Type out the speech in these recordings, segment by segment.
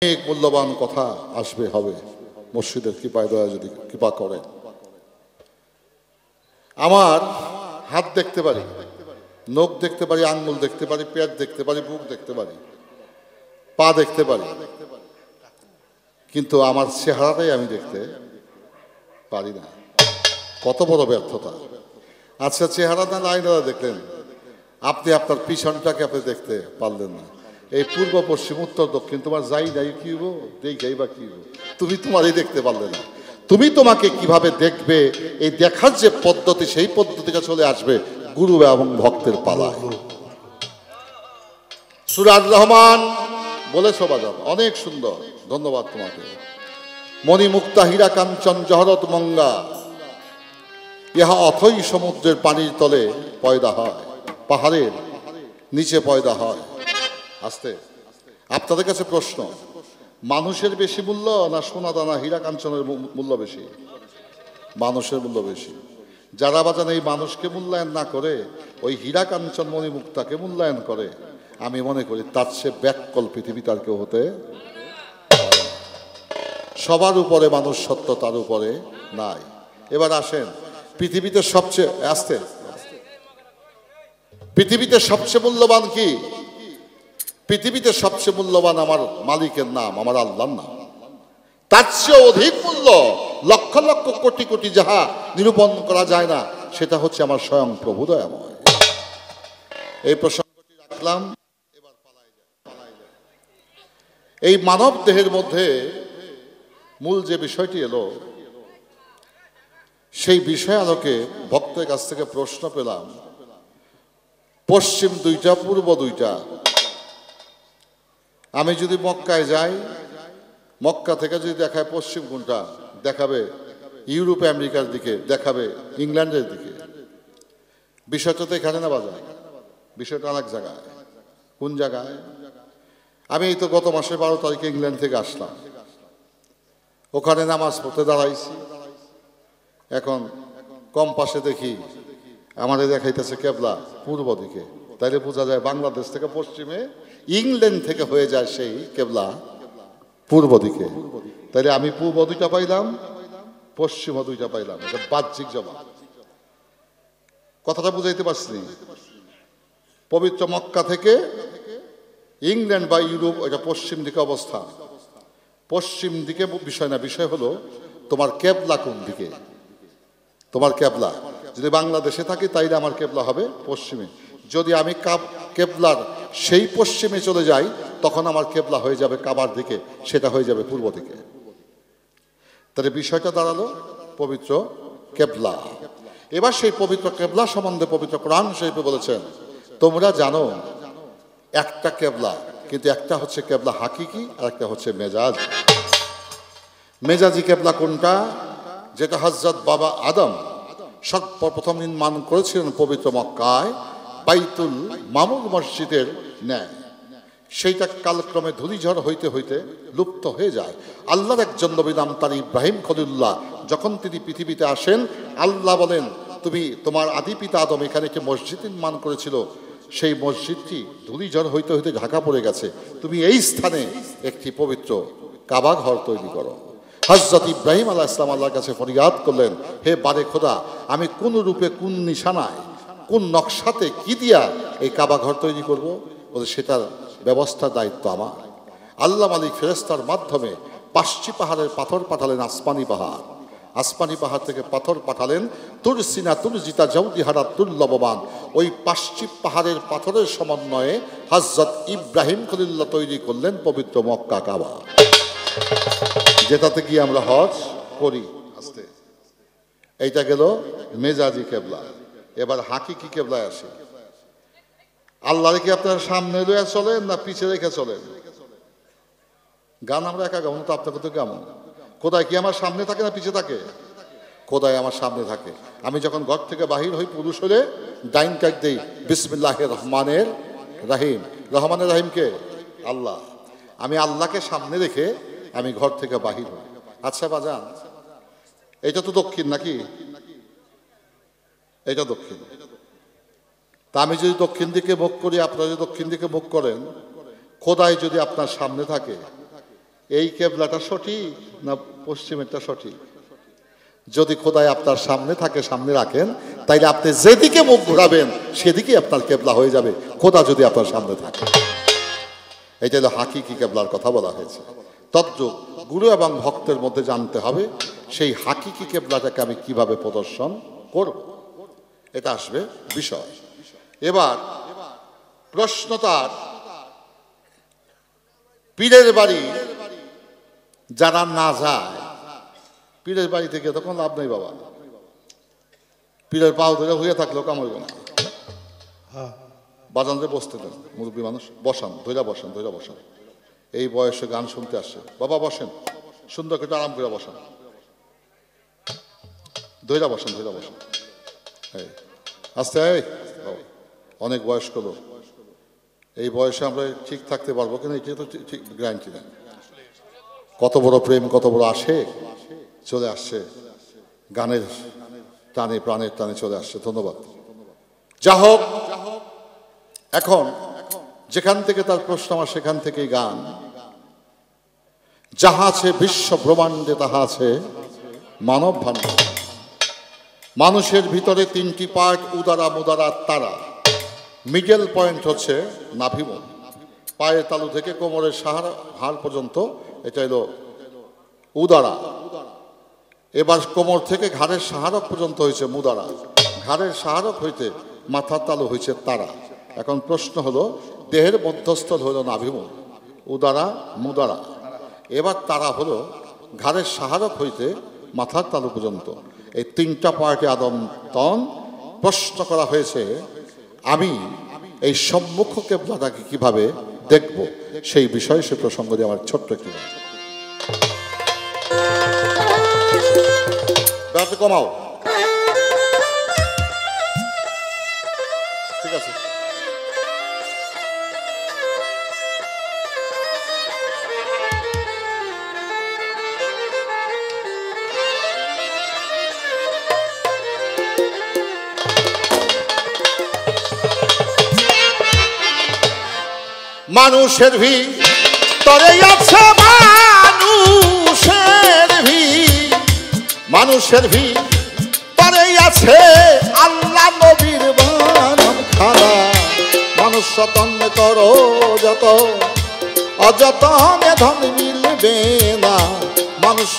অনেক মূল্যবান কথা আসবে হবে মসজিদের কৃপায় দয়া যদি কৃপা করে। আমার হাত দেখতে পারি, নখ দেখতে পারি, আঙ্গুল দেখতে পারি, পেট দেখতে পারি, বুক দেখতে পারি, পা দেখতে পারি, কিন্তু আমার চেহারাটাই আমি দেখতে পারি না। কত বড় ব্যর্থতা! আচ্ছা, চেহারাটা আয়নাটা দেখলেন, আপনি আপনার পিছনটাকে আপনি দেখতে পারলেন না। এই পূর্ব পশ্চিম উত্তর দক্ষিণ তোমার যাই নাই কি হবো, দেখাই বা কি হবো, তুমি তোমারই দেখতে পারলে না। তুমি তোমাকে কিভাবে দেখবে, এই দেখার যে পদ্ধতি, সেই পদ্ধতিটা চলে আসবে গুরু এবং ভক্তের পালায়। সূরা আর রহমান বলেছ বাজান, অনেক সুন্দর, ধন্যবাদ তোমাকে। মণিমুক্তা হীরা কাঞ্চন জহরত মঙ্গা, ইহা অথই সমুদ্রের পানির তলে পয়দা হয়, পাহাড়ের নিচে পয়দা হয়। আস্তে, আপনাদের কাছে প্রশ্ন, মানুষের বেশি মূল্য না সোনা দানা হীরা কাঞ্চনের মূল্য বেশি? মানুষের মূল্য বেশি। যারা বাজান এই মানুষকে মূল্যায়ন না করে ওই হীরা কাঞ্চন মণিমুক্তাকে মূল্যায়ন করে, আমি মনে করি তার সে ব্যাককল পৃথিবী তার কেউ হতে। সবার উপরে মানুষ সত্য, তার উপরে নাই। এবার আসেন, পৃথিবীতে সবচেয়ে আস্তে, পৃথিবীতে সবচেয়ে মূল্যবান কি? পৃথিবীতে সবচেয়ে মূল্যবান আমার মালিকের নাম, আমার আল্লাহর নাম। তার চেয়ে অধিক মূল্য লক্ষ লক্ষ কোটি কোটি যাহা নিরূপণ করা যায় না, সেটা হচ্ছে আমার স্বয়ং প্রভু দয়াময়। এই প্রসঙ্গটি রাখলাম। এবার এই মানব দেহের মধ্যে মূল যে বিষয়টি এলো, সেই বিষয় আলোকে ভক্তের কাছ থেকে প্রশ্ন পেলাম, পশ্চিম দুইটা, পূর্ব দুইটা। আমি যদি মক্কায় যাই, মক্কা থেকে যদি দেখায় পশ্চিম কোনটা, দেখাবে ইউরোপ আমেরিকার দিকে, দেখাবে ইংল্যান্ডের দিকে। বিষয়টা তো এখানে না বাজায়, বিষয়টা অনেক জায়গায়। কোন জায়গায়? আমি এই তো গত মাসের 12 তারিখে ইংল্যান্ড থেকে আসলাম, ওখানে নামাজ পড়তে দাঁড়াইছি। এখন কম পাশে দেখি আমাদের দেখাইতেছে কেবলা পূর্ব দিকে, তাইলে বোঝা যায় বাংলাদেশ থেকে পশ্চিমে, ইংল্যান্ড থেকে হয়ে যায় সেই কেবলা পূর্ব দিকে। তাইলে আমি পূর্ব দুইটা পাইলাম, পশ্চিম দুইটা পাইলাম। এটা বাহ্যিক জবাব। কথাটা বুঝাইতে পারছি? পবিত্র মক্কা থেকে ইংল্যান্ড বা ইউরোপ, এটা পশ্চিম দিকে অবস্থান। পশ্চিম দিকে বিষয় না, বিষয় হলো তোমার কেবলা কোন দিকে। তোমার কেবলা যদি বাংলাদেশে থাকি, তাইলে আমার কেবলা হবে পশ্চিমে। যদি আমি কেবলার সেই পশ্চিমে চলে যাই, তখন আমার কেবলা হয়ে যাবে কাবার দিকে, সেটা হয়ে যাবে পূর্ব দিকে। তাহলে বিষয়টা দাঁড়ালো পবিত্র কেবলা। এবার সেই পবিত্র কেবলা সম্বন্ধে পবিত্র কোরআন শরীফে বলেছেন, তোমরা জানো একটা কেবলা, কিন্তু একটা হচ্ছে কেবলা হাকিকি, আর একটা হচ্ছে মেজাজ। মেজাজি কেবলা কোনটা? যেটা হযরত বাবা আদম সর্বপ্রথম নির্মাণ করেছিলেন পবিত্র মক্কায় বাইতুল মামুর মসজিদের ন্যায়। সেইটা কালক্রমে ধূলিঝড় হইতে হইতে লুপ্ত হয়ে যায়। আল্লাহর একজন নবী নাম তার ইব্রাহিম খলিলুল্লাহ, যখন তিনি পৃথিবীতে আসেন, আল্লাহ বলেন, তুমি তোমার আদি পিতা আদম এখানে একটি মসজিদ নির্মাণ করেছিল, সেই মসজিদটি ধূলিঝড় হইতে হইতে ঢাকা পড়ে গেছে, তুমি এই স্থানে একটি পবিত্র কাবা ঘর তৈরি করো। হযরত ইব্রাহিম আলাইহিস সালাম আল্লাহর কাছে ফরিয়াদ করলেন, হে বারে খোদা, আমি কোন রূপে, কোন নিশানায়, কোন নকশাতে, কি দিয়া এই কাবা ঘর তৈরি করব? বলে সেটার ব্যবস্থার দায়িত্ব আমার। আল্লাহ মালিক ফেরেশতার মাধ্যমে 5টি পাহাড়ের পাথর পাঠালেন, আসমানি পাহাড়। আসমানি পাহাড় থেকে পাথর পাঠালেন, তুর সিনা তুর জিতা জৌদিহারা তুর লবমান। ওই 5টি পাহাড়ের পাথরের সমন্বয়ে হযরত ইব্রাহিম খলিলুল্লাহ তৈরি করলেন পবিত্র মক্কা কাবা, যেটাতে গিয়ে আমরা হজ করি। আস্তে, এইটা গেল মেজাজি কেবলা। এবার হাকিকি কেবলায় আসে। আল্লাহরে কি আপনার সামনে লইয়া চলেন না পিছে রেখে চলেন? গান আমরা একা গাবো না তো, আপনাকে তো কেমন? খোদাই কি আমার সামনে থাকে না পিছে থাকে? খোদাই আমার সামনে থাকে। আমি যখন ঘর থেকে বাহির হই, পুরুষ হলে ডাইন কাট দেই বিসমিল্লাহির রহমানির রাহিম। রহমানের রাহিমকে আল্লাহ। আমি আল্লাহকে সামনে রেখে আমি ঘর থেকে বাহির হই। আচ্ছা বাজান, এটা তো দক্ষিণ নাকি? এটা দক্ষিণ। তা আমি যদি দক্ষিণ দিকে মুখ করি, আপনারা যদি দক্ষিণ দিকে মুখ করেন, খোদাই যদি আপনার সামনে থাকে, এই কেবলাটা সঠিক না পশ্চিমেরটা সঠিক? যদি খোদাই আপনার সামনে থাকে, সামনে রাখেন, তাইলে আপনি যেদিকে মুখ ঘোরাবেন সেদিকে আপনার কেবলা হয়ে যাবে, খোদা যদি আপনার সামনে থাকে। এটা হলো হাকিকি কেবলার কথা বলা হয়েছে। তদ্রূপ গুরু এবং ভক্তের মধ্যে জানতে হবে সেই হাকিকি কেবলাটাকে আমি কিভাবে প্রদর্শন করব, এটা আসবে বিষয়। এবার প্রশ্ন তার, পীরের বাড়ি যারা না যায়, পীরের বাড়ি থেকে তখন লাভ নেই বাবা, পীরের পাও ধরে হয়ে থাকলেও কাম হইব না। বাজানরে বসতে দেন, মুরব্বী মানুষ, বসান, ধৈরা বসান, ধৈরা বসান। এই বয়সে গান শুনতে আসছে, বাবা বসেন, সুন্দর করে আরাম করে বসান, ধৈরা বসান, ধৈরা বসান। আস্তে অনেক বয়স করলো, এই বয়সে আমরা ঠিক থাকতে পারবো কিনা এটা তো ঠিক গ্যারান্টি নেই। কত বড় প্রেম, কত বড় আসে চলে আসছে, গানের টানে, প্রাণের টানে চলে আসছে। ধন্যবাদ। যা হোক, এখন যেখান থেকে তার প্রশ্ন আমার সেখান থেকেই গান। যাহা আছে বিশ্ব ব্রহ্মাণ্ডে তাহা আছে মানব ভাণ্ডার। মানুষের ভিতরে তিনটি পার্ট, উদারা, মুদারা, তারা। মিডল পয়েন্ট হচ্ছে নাভিমূল, পায়ের তালু থেকে কোমরের হাড় পর্যন্ত, এটা হলো উদারা। এবার কোমর থেকে ঘাড়ের সাহারক পর্যন্ত হয়েছে মুদারা, ঘাড়ের সাহারক হইতে মাথার তালু হয়েছে তারা। এখন প্রশ্ন হলো, দেহের মধ্যস্থল হলো নাভিমূল, উদারা, মুদারা। এবার তারা হলো ঘাড়ের সাহারক হইতে মাথার তালু পর্যন্ত, এই তিনটা পার্টে আদমতন। প্রশ্ন করা হয়েছে, আমি এই সম্মুখ কেবলাটাকে কিভাবে দেখব, সেই বিষয়ে সে প্রসঙ্গ দিয়ে আমার ছোট্ট একটি কমাও, ঠিক আছে। মানুষের ভিতরে আছে, মানুষের ভিতরে আছে আল্লাহ নবীর বানাম খানা। মানুষ যতন করো যত, অযতনে ধন মিলবে না। মানুষ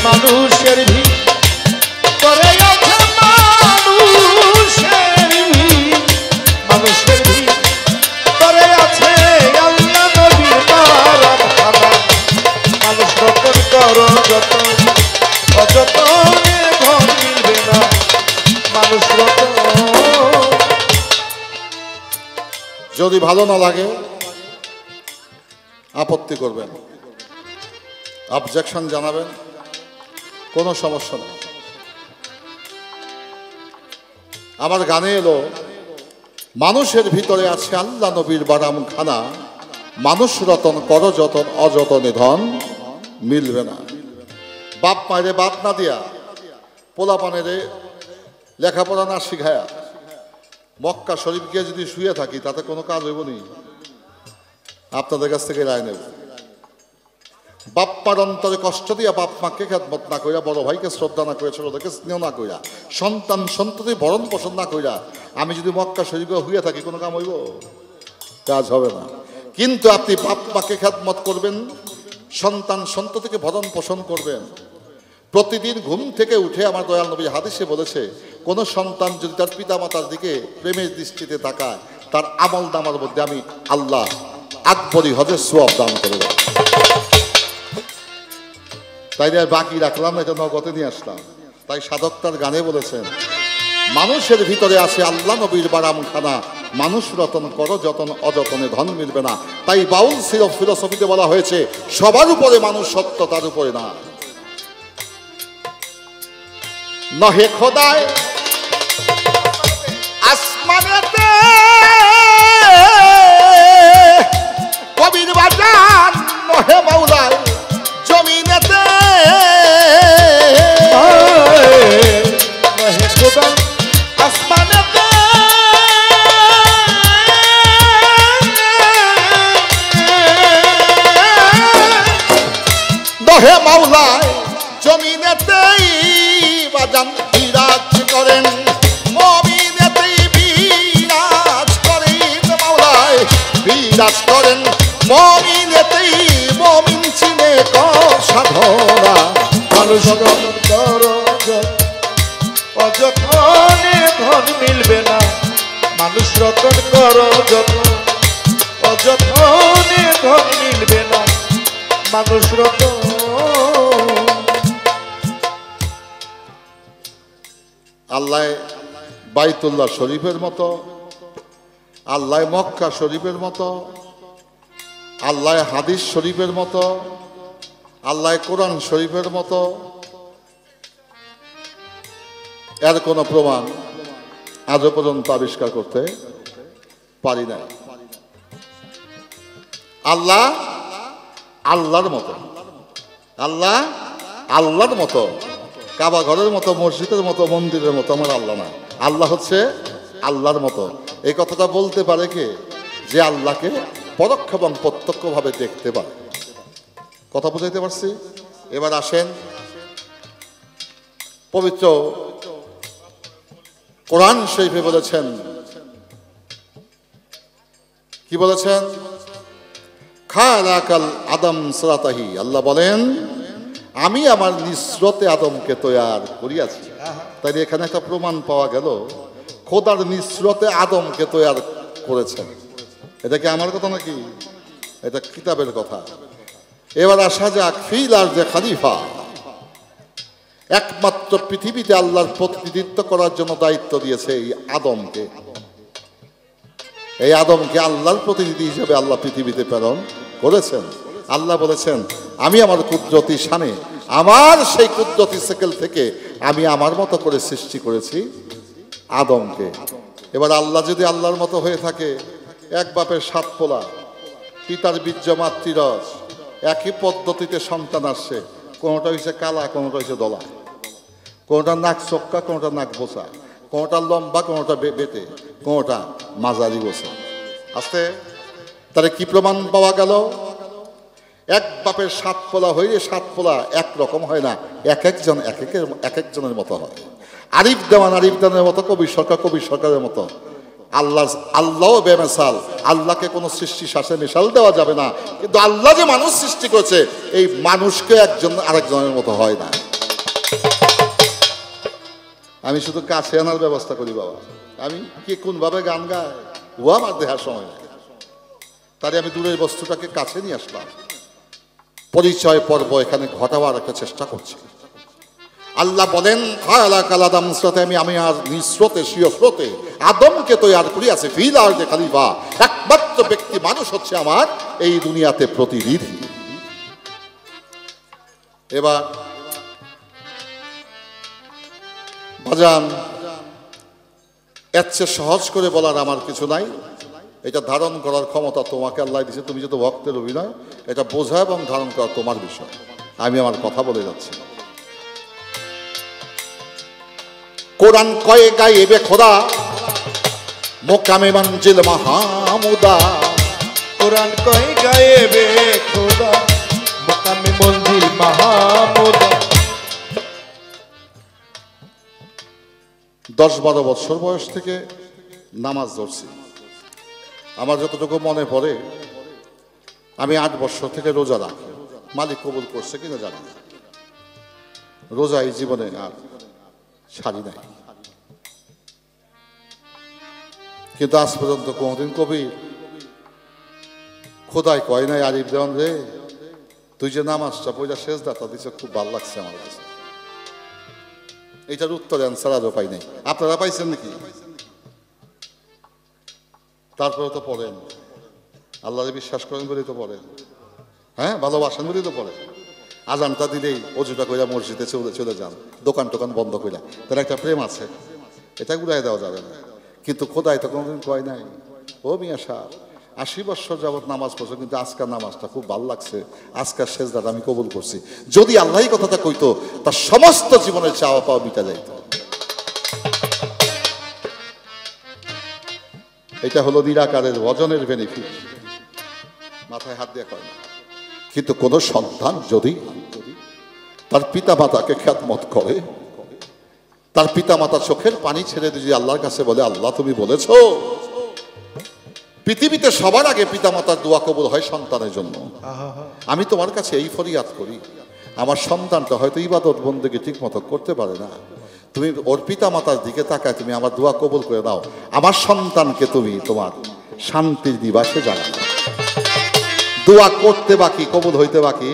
মানুষের ভিতরে আছে, মানুষের ভিতরে আছে আল্লাহ নবীর বানাম খানা। মানুষ যতন করো যত, অযতনে ধন মিলবে না। মানুষ যদি ভালো না লাগে আপত্তি করবেন, অবজেকশন জানাবেন, কোনো সমস্যা নেই। আমার গানে এলো, মানুষের ভিতরে আছে আল্লাহ নবীর বারাম খানা। মানুষ রতন কর যতন, অযতনে ধন মিলবে না। বাপ মায়েরে বাপ না দিয়া, পোলা পানেরে লেখাপড়া না শিখায়া মক্কা শরীফ গিয়ে যদি শুয়ে থাকি, তাতে কোনো কাজ হইব নি? আপনাদের কাছ থেকে রায় নেব। বাপ্পার অন্তরে কষ্ট দিয়া, বাপ মাকে খেদমত না কইরা, বড় ভাইকে শ্রদ্ধা না করে, ছোটদেরকে স্নেহ না কইরা, সন্তান সন্ততি ভরণ পোষণ না কইরা আমি যদি মক্কা শরীফে শুয়ে থাকি, কোনো কাম হইব? কাজ হবে না। কিন্তু আপনি বাপ মাকে খেদমত করবেন, সন্তান সন্ততিকে ভরণ পোষণ করবেন। প্রতিদিন ঘুম থেকে উঠে আমার দয়াল নবী হাদিসে বলেছে, কোন সন্তান যদি তার পিতামাতার দিকে প্রেমের দৃষ্টিতে তাকায়, তার আমল নামার মধ্যে আমি আল্লাহ আকবরী হজের সওয়াব দান করে দেব। তাই আর বাকি রাখলাম না, এটা নগদে নিয়ে আসলাম। তাই সাধক তার গানে বলেছেন, মানুষের ভিতরে আছে আল্লাহ নবীর বারাম খানা। মানুষ রতন করো যতন, অযতনে ধন মিলবে না। তাই বাউল ফিলোসফিতে বলা হয়েছে, সবার উপরে মানুষ সত্য, তার উপরে না। নহে খোদায় আসমানেতে, কবির বাজান নহে মাওলায় জমিনেতে। নহে খোদায় আসমানেতে, মাওলায় জমিনেতেই বাজান বিরাজ করেন, মুমিনেতেই বিরাজ করেন, মাওলায় বিরাজ করেন মুমিনেতেই, মুমিন চিনে কর সাধনা। মানুষ করো অযত্নে ধন মিলবে না, মানুষ রতন করো যত্ন, অযত্নে ধন মিলবে না, মানুষ রতন। আল্লাহ বাইতুল্লাহ শরীফের মতো, আল্লাহ মক্কা শরীফের মতো, আল্লাহ হাদিস শরীফের মতো, আল্লাহ কোরআন শরীফের মতো, এর কোনো প্রমাণ আজও পর্যন্ত আবিষ্কার করতে পারি না। আল্লাহ আল্লাহর মতো, আল্লাহ আল্লাহর মতো, কাবা ঘরের মতো, মসজিদের মতো, মন্দিরের মতো আমার আল্লাহ না। আল্লাহ হচ্ছে আল্লাহর মতো। এই কথাটা বলতে পারে কে? যে আল্লাহকে পরোক্ষ এবং প্রত্যক্ষভাবে দেখতে পারে। কথা বুঝাইতে পারছি? এবার আসেন, পবিত্র কোরআন শরীফে বলেছেন, কি বলেছেন? খালাকাল আদম সুরাতাহি, আল্লাহ বলেন আমি আমার নিঃস্রতে আদমকে তৈয়ার করিয়াছি। তাই এখানে একটা প্রমাণ পাওয়া গেল, খোদার নিঃস্রতে আদমকে তৈয়ার করেছেন। এটা কি আমার কথা নাকি? এটা কিতাবের কথা। এবার আসা যাক, ফিল আর যে খালিফা, একমাত্র পৃথিবীতে আল্লাহর প্রতিনিধিত্ব করার জন্য দায়িত্ব দিয়েছে এই আদমকে। এই আদমকে আল্লাহর প্রতিনিধি হিসেবে আল্লাহ পৃথিবীতে প্রেরণ করেছেন। আল্লাহ বলেছেন আমি আমার কুদরতি শানে, আমার সেই কুদরতি সেকেল থেকে আমি আমার মতো করে সৃষ্টি করেছি আদমকে। এবার আল্লাহ যদি আল্লাহর মতো হয়ে থাকে, এক বাপের 7 পোলা, পিতার বীর্য মাতৃরস, একই পদ্ধতিতে সন্তান আসছে, কোনোটা হয়েছে কালা, কোনোটা হয়েছে দলা, কোনোটা নাক চক্কা, কোনোটা নাক বোসা, কোনোটা লম্বা, কোনোটা বেটে, কোনোটা মাঝারি বোসা আসতে। তাহলে কি প্রমাণ পাওয়া গেল? এক বাপের 7 পোলা হইলে 7 পোলা একরকম হয় না, এক একজনের মতো হয়। আরিফ দেওয়ান আরিফ দেওয়ানের মতো, কবির সরকারের মতো। আল্লাহও বেমেসাল, আল্লাহকে কোনো সৃষ্টি শাসে মিশাল দেওয়া যাবে না। কিন্তু আল্লাহ যে মানুষ সৃষ্টি করেছে, এই মানুষকে একজন আরেকজনের মতো হয় না। আমি শুধু কাছে আনার ব্যবস্থা করি বাবা, আমি কে কোনভাবে গান গায় ও আমার দেহার সময় নেই। তাই আমি দূরের বস্তুটাকে কাছে নিয়ে আসলাম, পরিচয় পর্ব এখানে ঘটাবার একটা চেষ্টা করছি। আল্লাহ বলেন আমি আর নিঃস্রোতে স্বীয় স্রোতে আদমকে তৈয়ার করিয়াছি ফিল আর যে খালিফা, একমাত্র ব্যক্তি মানুষ হচ্ছে আমার এই দুনিয়াতে প্রতিনিধি। এবার বাজান, এর চেয়ে সহজ করে বলার আমার কিছু নাই। এটা ধারণ করার ক্ষমতা তোমাকে আল্লাহ দিয়েছে। তুমি যেহেতু ভক্তের অভিনয়, এটা বোঝা এবং ধারণ করা তোমার বিষয়। আমি আমার কথা বলে যাচ্ছি। কোরআন কয়ে গাইবে খোদা মোকামে মঞ্জিল মাহমুদা, কোরআন কয়ে গাইবে খোদা মোকামে মঞ্জিল মাহমুদা। 10-12 বছর বয়স থেকে নামাজ ধরছি। আমার যতটুকু মনে পড়ে, আমি 8 বছর থেকে রোজা রাখি। মালিক কবুল করছে কিনা জানি না, রোজা এই জীবনে আর ছাড়ি নাই। কিন্তু আজ পর্যন্ত কোনদিন কবি খোদাই কয় নাই, আরিফ দেওয়ান রে তুই যে নামাজটা পয়লা সেজদাটা দিছে খুব ভালো লাগছে আমার কাছে। এইটার উত্তর অ্যান্সার আরও পাই নাই। আপনারা পাইছেন নাকি? তারপরে তো পড়েন, আল্লাহরে বিশ্বাস করেন বলেই তো পড়েন, হ্যাঁ ভালোবাসেন বলেই তো পড়েন। আজানটা দিলেই অজুটা কইরা মসজিদে চলে যান, দোকান টোকান বন্ধ কইরা। তার একটা প্রেম আছে, এটা উড়াই দেওয়া যাবে না। কিন্তু খোদাই তো কোনোদিন কয় নাই ও মিয়া সাহেব 80 বছর যাবৎ নামাজ পড়ছো, কিন্তু আজকার নামাজটা খুব ভালো লাগছে, আজকার সেজদাটা আমি কবুল করছি। যদি আল্লাহই কথাটা কইতো, তার সমস্ত জীবনের চাওয়া পাওয়া মিটা যাইত। এটা হলো নিরাকারের ভজনের বেনিফিট, মাথায় হাত দিয়ে কয় না। কিন্তু কোন সন্তান যদি তার পিতা মাতাকে খ্যাতমত করে, তার পিতা মাতা চোখের পানি ছেড়ে দিয়ে আল্লাহর কাছে বলে, আল্লাহ তুমি বলেছো পৃথিবীতে সবার আগে পিতা মাতার দোয়া কবুল হয় সন্তানের জন্য। আমি তোমার কাছে এই ফরিয়াদ করি, আমার সন্তানটা হয়তো ইবাদত বন্দেগী ঠিক মতো করতে পারে না, তুমি ওর পিতা মাতার দিকে তাকায় তুমি আমার দোয়া কবুল করে দাও, আমার সন্তানকে তুমি তোমার শান্তির নিবাসে জানাও। দোয়া করতে বাকি, কবুল হইতে বাকি।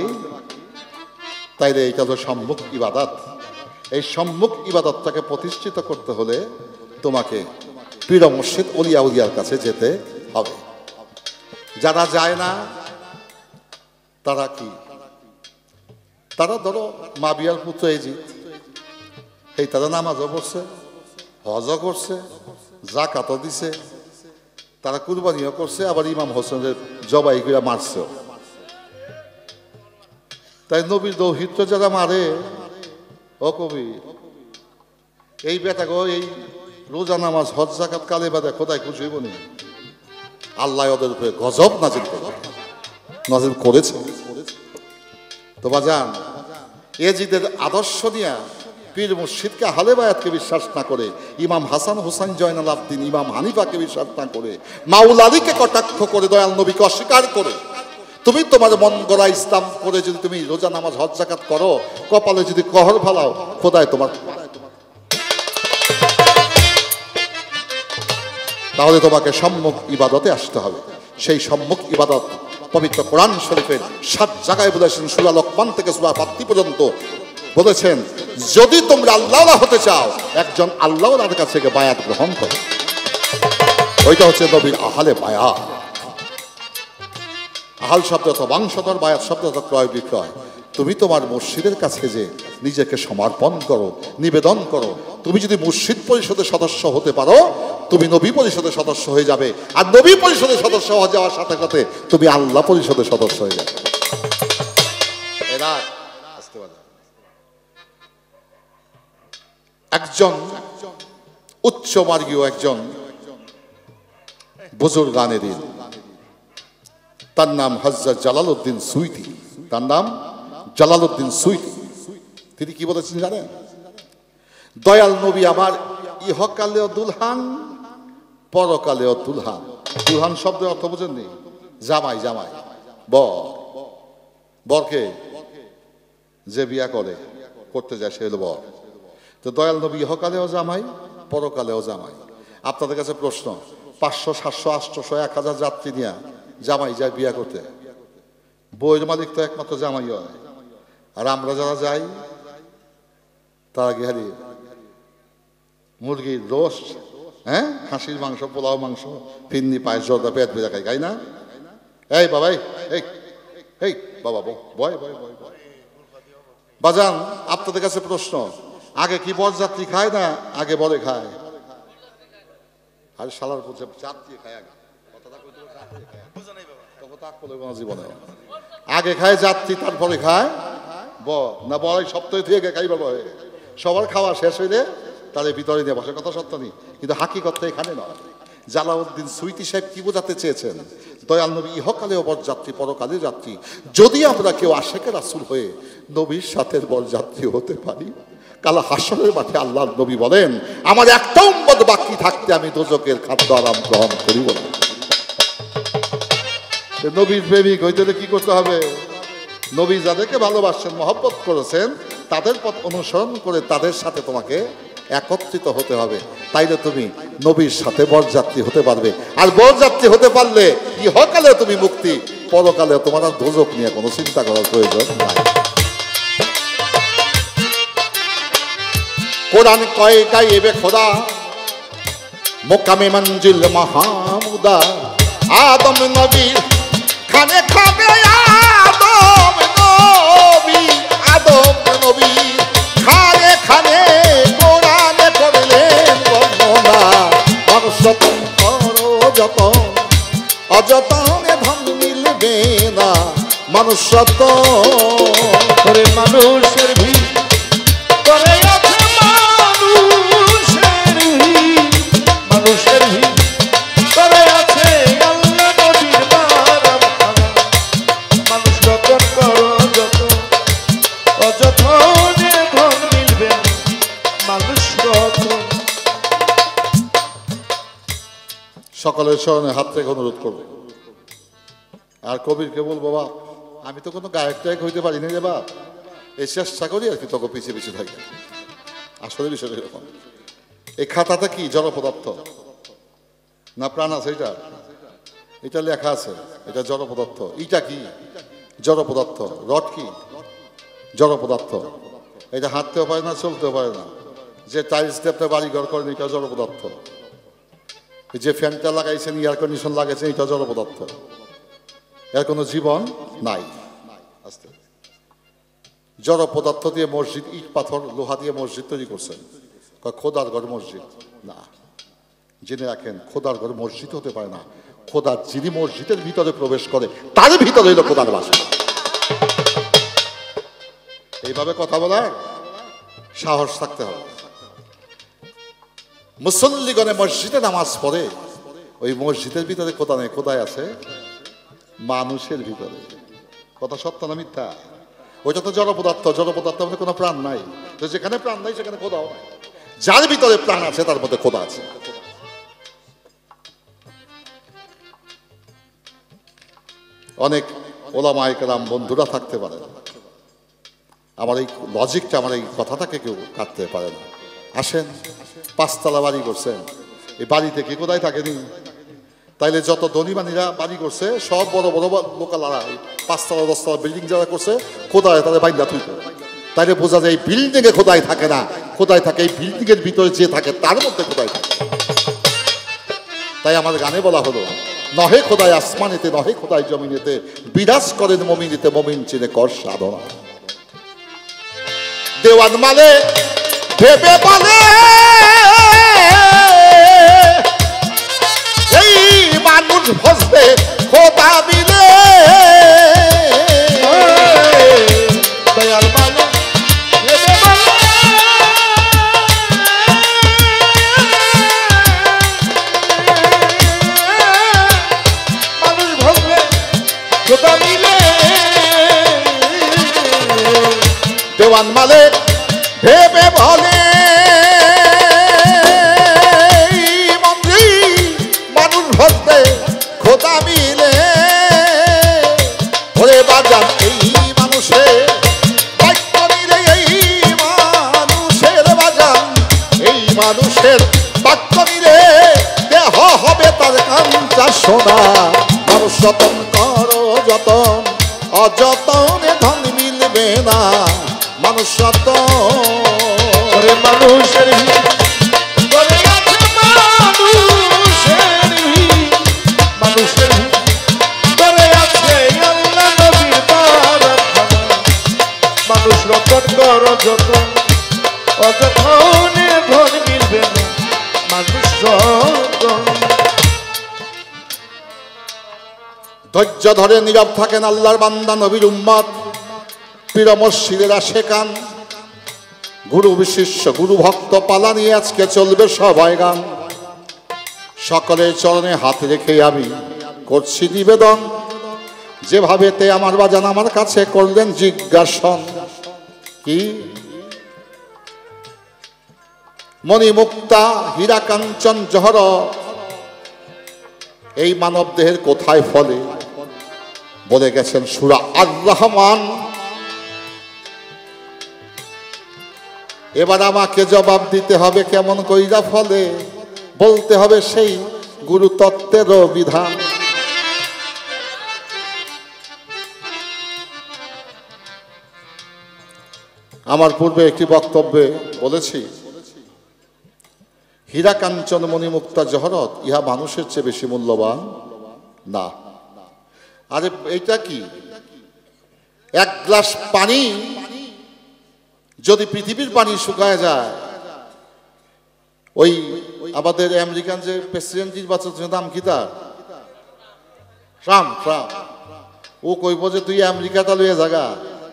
তাইলে এইটা তো সম্মুখ ইবাদত। এই সম্মুখ ইবাদতটাকে প্রতিষ্ঠিত করতে হলে তোমাকে পীর মুর্শিদ ওলিয়া উলিয়ার কাছে যেতে হবে। যারা যায় না তারা কি, তারা ধরো মা বিয়ার পুত্র এই তারা নামাজও পড়ছে, হজও করছে, যাকাতও দিছে, তারা কুরবানিও করছে, আবার ইমাম হোসেনের জবাই করে মারছে। তাই নবীর দৌহিত্র যারা মারে, ও কবি এই বেটাগো এই রোজা নামাজ হজ যাকাত কালে বাদে খোদায় খুশি হইব নি? আল্লাহ ওদের উপরে গজব নাজিল করেছে। তো বাজান, এজিদের আদর্শ নিয়ে পীর মুর্শিদকে আহলে বায়াতকে বিশ্বাস না করে, ইমাম হাসান হুসাইন জয়নাল আবদিন ইমাম হানিফাকে বিশ্বাস না করে, মাওলা আলীকে কটাক্ষ করে, দয়াল নবীকে অস্বীকার করে, তুমি তোমার মন গড়া ইসলাম করে যদি তুমি রোজা নামাজ হজ যাকাত করো, কপালে যদি কহর ফালাও, খোদায় তোমার, তাহলে তোমাকে সম্মুখ ইবাদতে আসতে হবে। সেই সম্মুখ ইবাদত পবিত্র কোরআন শরীফের 7 জায়গায় বলেছেন, সূরা লোকমান থেকে সূরা ফাত্তি পর্যন্ত বলেছেন, যদি তোমরা আল্লাহওয়ালা হতে চাও, একজন আল্লাহওয়ালার কাছ থেকে বায়াত গ্রহণ করো। ওইটা হচ্ছে নবীর আহলে বায়াত। আহাল শব্দ অর্থ বংশধর, বায়াত শব্দ অর্থ ক্রয় বিক্রয়। তুমি তোমার মুর্শিদের কাছে যে নিজেকে সমর্পণ করো, নিবেদন করো। তুমি যদি মুর্শিদ পরিষদের সদস্য হতে পারো, তুমি নবী পরিষদের সদস্য হয়ে যাবে। আর নবী পরিষদের সদস্য হয়ে যাওয়ার সাথে সাথে তুমি আল্লাহ পরিষদের সদস্য হয়ে যাবে। একজন উচ্চ মার্গীয় একজন বুজুর্গানে দিন, তার নাম হযরত জালালউদ্দিন সুয়ুতী। তার নাম জালালউদ্দিন সুয়ুতী। তিনি কি বলেছেন জানেন? দয়াল নবী আমার ইহকালেও দুলহান, পরকালেও দুলহান। দুলহান শব্দের অর্থ বুঝেননি? জামাই, জামাই, বর। বরকে যে বিয়া করতে যায় সে হলো বর। তো দয়াল নবী ইহকালেও জামাই, পরকালেও জামাই। আপনাদের কাছে প্রশ্ন, 500, 700, 800, 1000 যাত্রী নিয়ে জামাই যায় বিয়া করতে, বইয়ের মালিক তো একমাত্র জামাই হয়। আর আমরা যারা যাই তারা গেহারি মুরগির রোস্ট, খাসির মাংস, পোলাও মাংস, ফিন্নি পায়েস, জর্দা, পেট ভেজা খাই, খাই না? এই বাবাই, এই বাবা বয় বয় বয় বয়। বাজান, আপনাদের কাছে প্রশ্ন, আগে কি বর যাত্রী খায় না আগে বলে খায়? আরে শালার বলছে যাত্রী খায় আগে, জীবনে আগে খায় যাত্রী, তারপরে খায় না বড় সপ্তাহে থেকে খাইবা বলে। সবার খাওয়া শেষ হইলে তাদের ভিতরে নিয়ে বসে, কথা সত্য নেই, কিন্তু হাকিকতটা এখানে নয়। জালালউদ্দিন সুয়ুতী সাহেব কি বোঝাতে চেয়েছেন? দয়াল নবী ইহকালেও বরযাত্রী, পরকালেও যাত্রী। যদি আমরা কেউ আশেকে রাসূল হয়ে নবীর সাথে বরযাত্রী হতে পারি, কাল হাসরের মাঠে আল্লাহর নবী বলেন, আমার একটা উম্মত বাকি থাকতে আমি দোজকের খাদ্য আরাম গ্রহণ করিব না। নবীর প্রেমিক হইতে কি করতে হবে? নবী যাদেরকে ভালোবাসেন, মহব্বত করেছেন, তাদের পথ অনুসরণ করে তাদের সাথে তোমাকে একত্রিত হতে হবে। তাইলে তুমি নবীর সাথে বরযাত্রী হতে পারবে। আর বরযাত্রী হতে পারলে ইহকালে তুমি মুক্তি, পরকালে তোমার আর দোজক নিয়ে কোনো চিন্তা করার প্রয়োজন নাই। কোরআন কয়ে গাইবে খোদা মোকামে মঞ্জিল মাহমুদা, আদম নবীর খানে খাবে আদম নবী, আদম নবী খানে খানে কোরআনে করলেন বর্ণনা। অযতন করো যতন, অযতনে ধন মিলবে না। মনুষ্যত্ব করে মানুষের ভিড় করে আছে, মানুষের ভিড় করে আছে আল্লাহ নবীর বারাম খানা। মানুষ যতন করো যত, অযতন সকলের স্মরণে হাত রেখে অনুরোধ করবো। আর কবিরকে বলবো, বাপ আমি তো কোনো গায়ক টায়ক হইতে পারি না রে বাপ, এই চেষ্টা করি আর কি, তোকে পিছিয়ে পিছিয়ে থাকি। আসলে বিষয়টা এরকম। এই খাতাটা কি জড় পদার্থ না প্রাণ আছে? এটা এটা লেখা আছে, এটা জড় পদার্থ। ইটা কি? জড় পদার্থ। রড কি? জড় পদার্থ। এটা হাঁটতেও পারে না, চলতেও পারে না। যে টাইলস দিয়ে আপনি বাড়ি ঘর করেন, এটা জড় পদার্থ। যে ফ্যানটা লাগাইছেন, এয়ার কন্ডিশন লাগাইছেন, এটা জড় পদার্থ। এর কোনো জীবন নাই। আস্তে জড় পদার্থ দিয়ে মসজিদ, ইট পাথর লোহা দিয়ে মসজিদ তৈরি করছেন, খোদার ঘর মসজিদ না। জেনে রাখেন, খোদার ঘর মসজিদ হতে পারে না। খোদার যিনি মসজিদের ভিতরে প্রবেশ করে, তার ভিতরে হইল খোদার বাসা। এইভাবে কথা বলার সাহস থাকতে হবে। মুসল্লিগণে মসজিদে নামাজ পড়ে, ওই মসজিদের ভিতরে খোদা নেই, খোদায় আছে মানুষের ভিতরে। কথা সত্য না মিথ্যা? ওইটা তো জড় পদার্থ। জড় পদার্থ মধ্যে কোনো প্রাণ নাই। তো যেখানে প্রাণ নাই সেখানে খোদাও নাই। যার ভিতরে প্রাণ আছে তার মধ্যে খোদা আছে। অনেক ওলামায়ে কেরাম বন্ধুরা থাকতে পারে, আমার এই লজিকটা, আমার এই কথাটাকে কেউ কাটতে পারে না। আসেন, 5 তলা বাড়ি করছেন, এই বাড়িতে কি কোথায় থাকেনি? তাইলে যত ধনীমানীরা বাড়ি করছে, সব বড় বড় লোকালারা 5 তলা 10 তলা বিল্ডিং যারা করছে, খোদায় তাদের বাইন্দা তুই। তাইলে বোঝা যায় এই বিল্ডিং এ খোদায় থাকে না, খোদায় থাকে এই বিল্ডিং এর ভিতরে যে থাকে তার মধ্যে খোদায় থাকে। তাই আমার গানে বলা হলো, নহে খোদায় আসমানেতে, নহে খোদায় জমিনেতে, বিরাজ করেন মমিনেতে, মমিন চিনে কর সাধনা। দেওয়ান মালে ভেবে বলে, এই মানুষ ভসবে খোদা মিলে। দয়াল মালে ভেবে বলে, মানুষ ভসবে খোদা মিলে। দেওয়ান মালে ভেবে বলে, মন্ত্রী মানুষ ভসবে খোদা মিলে। ওরে বাজান এই মানুষের বাক্য মিলে, এই মানুষের বাজান, এই মানুষের বাক্য মিলে, দেহ হবে তার কাঞ্চা সোনা। মানুষ যতন করো যতন, অযতনে ধন মিলবে না। মানুষ যতন মানুষের মানুষের করে আছে আল্লাহ নবীর প্রার্থনা। মানুষ রতন কর যতন, অযতনে ধন মিলবে না। মানুষ রতন। ধৈর্য ধরে নীরব থাকেন আল্লাহর বান্দা নবীর উম্মত, পীর মুর্শিদেরা শেখান। গুরু শিষ্য গুরু ভক্ত পালা নিয়ে আজকে চলবে সবাই গান। সকলের চরণে হাত রেখে আমি করছি নিবেদন, যেভাবে তে আমার বাজান আমার কাছে করলেন জিজ্ঞাসন। কি? মণিমুক্তা হীরা কাঞ্চন জহরত, এই মানব দেহের কোথায় ফলে? বলে গেছেন সূরা আর রহমান। এবার আমাকে জবাব দিতে হবে কেমন কইরা ফলে, বলতে হবে সেই গুরুতত্ত্বের বিধান। আমার পূর্বে একটি বক্তব্যে বলেছি, হীরা কাঞ্চন মণিমুক্তা জহরত ইহা মানুষের চেয়ে বেশি মূল্যবান না। আরে এইটা কি? 1 গ্লাস পানি যদি পৃথিবীর পানি শুকায় যায়, ওই আমাদের আমেরিকান যে প্রেসিডেন্ট নির্বাচন নাম কি তার? ট্রাম্প। ও কইব যে তুই আমেরিকাটা লইয়া জাগা,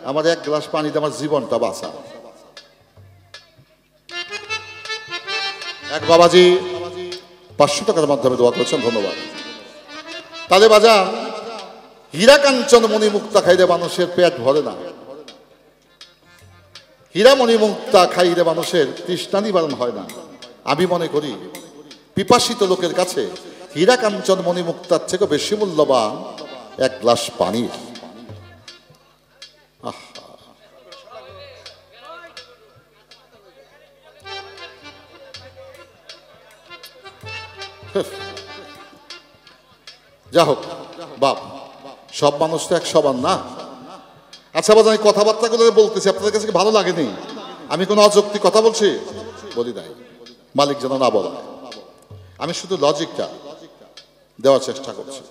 আমার 1 গ্লাস পানিতে আমার জীবনটা বাঁচা। এক বাবাজি 500 টাকার মাধ্যমে দোয়া করেছেন, ধন্যবাদ। তাহলে বাজান, হীরা কাঞ্চন মণিমুক্তা খাইলে মানুষের পেট ভরে না। হীরা মণিমুক্তা খাইলে মানুষের তৃষ্ণা নিবারণ হয় না। আমি মনে করি পিপাসিত লোকের কাছে হীরা কাঞ্চন মণিমুক্তার থেকে বেশি মূল্যবান এক গ্লাস পানির। যা হোক বাপ, সব মানুষ তো এক সমান না। আচ্ছা বাবা, আমি কথাবার্তাগুলো বলতেছি, আপনাদের কাছে কি ভালো লাগেনি? আমি কোনো অযৌক্তিক কথা বলছি? বলি নাই, মালিক যেন না বলে। আমি শুধু লজিকটা দেওয়ার চেষ্টা করছি।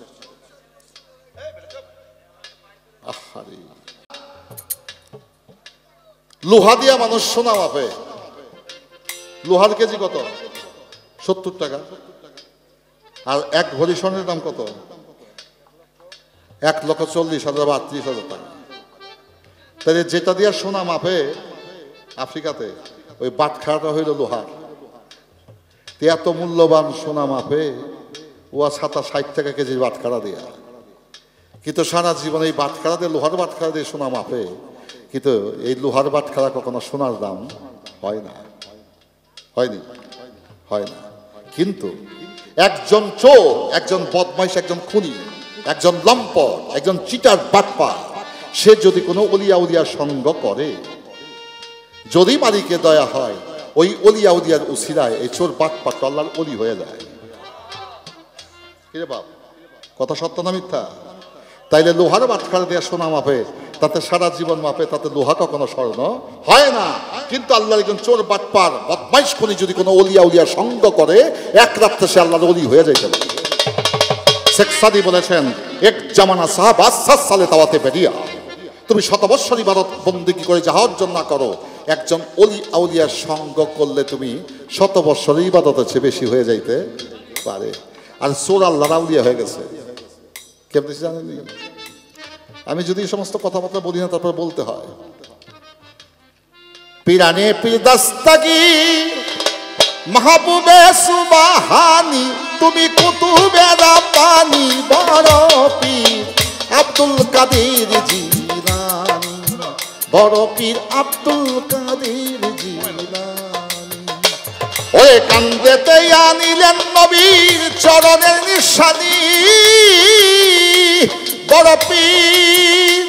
লোহা দিয়া মানুষ সোনা মাপে। লোহার কেজি কত? 70 টাকা। আর এক ভরি স্বর্ণের দাম কত? 1,40,000 বা 38,000 টাকা। তাহলে যেটা দিয়া সোনা মাপে আফ্রিকাতে, ওই বাটখারাটা হইল লোহার। এত মূল্যবান সোনা মাপে ও 60 টাকা কেজির বাটখারা দিয়া। কিন্তু সারা জীবন এই বাটখারা দিয়ে, লোহার বাটখারা দিয়ে সোনা মাপে, কিন্তু এই লোহার বাটখারা কখনো সোনার দাম হয় না। হয়নি? হয় না। কিন্তু একজন চোর, একজন বদমাইশ, একজন খুনি, একজন লম্পট, একজন চিটার বাটপার, সে যদি কোনো অলিয়া উলিয়ার সঙ্গ করে, যদি মালিকে দয়া হয়, ওই অলিয়া উলিয়ার উসিলায় এই চোর বাটপার আল্লাহর অলি হয়ে যায়। কিরে বাপ, কথা সত্য না মিথ্যা? তাইলে লোহার বাটখারা দিয়ে সোনা মাপে, তাতে সারা জীবন মাপে, তাতে লোহা কখনো স্বর্ণ হয় না। কিন্তু আল্লাহর একজন চোর বাটপার বদমাইশ খুনি যদি কোনো অলিয়া উলিয়ার সঙ্গ করে, এক রাত্রে সে আল্লাহর অলি হয়ে যাইতে পারে। শেখ সাদি বলেছেন, এক জামানা সাহাব 7 সালে তাওয়াতে বেরিয়া, তুমি 100 বৎসর ইবাদত বন্দেগী করে যাহা অর্জন না করো, একজন অলি আউলিয়ার সঙ্গ করলে তুমি 100 বৎসরের ইবাদতের চেয়ে বেশি হয়ে যাইতে পারে। আর চোর আল্লাহর আউলিয়া হয়ে গেছে। কেমন জানেন? আমি যদি এই সমস্ত কথাবার্তা বলি না, তারপর বলতে হয়। পিরানে পীর দস্তগীর মাহবুবে সুবহানি, তুমি কুতুবে রাব্বানি, বড় পীর আব্দুল কাদের জিলানী, বড় পীর আব্দুল কাদের জিলানী। ওই কান্দেতে আনিলেন নবীর চরণের নিশানি, বড় পীর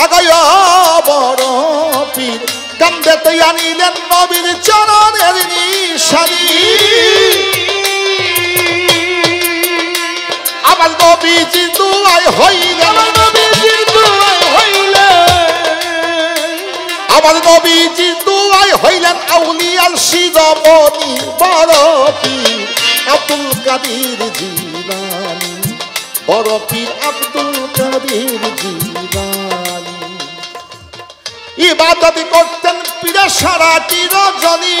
আগায়া, বড় পীর কান্দেতে আনিলেন নবীর চরণের নিশানি। আমার নবীজি দুআয় হইলেন, আমার নবীজি দুআয় হইলেন, আমার নবীজি দুআয় হইলেন আউলিয়ার শিরোমণি, বড় পীর আব্দুল কাদের জিলানী, বড় পীর আব্দুল কাদের জিলানী। ইবাদত করতেন পীরে সারাটি রজনী,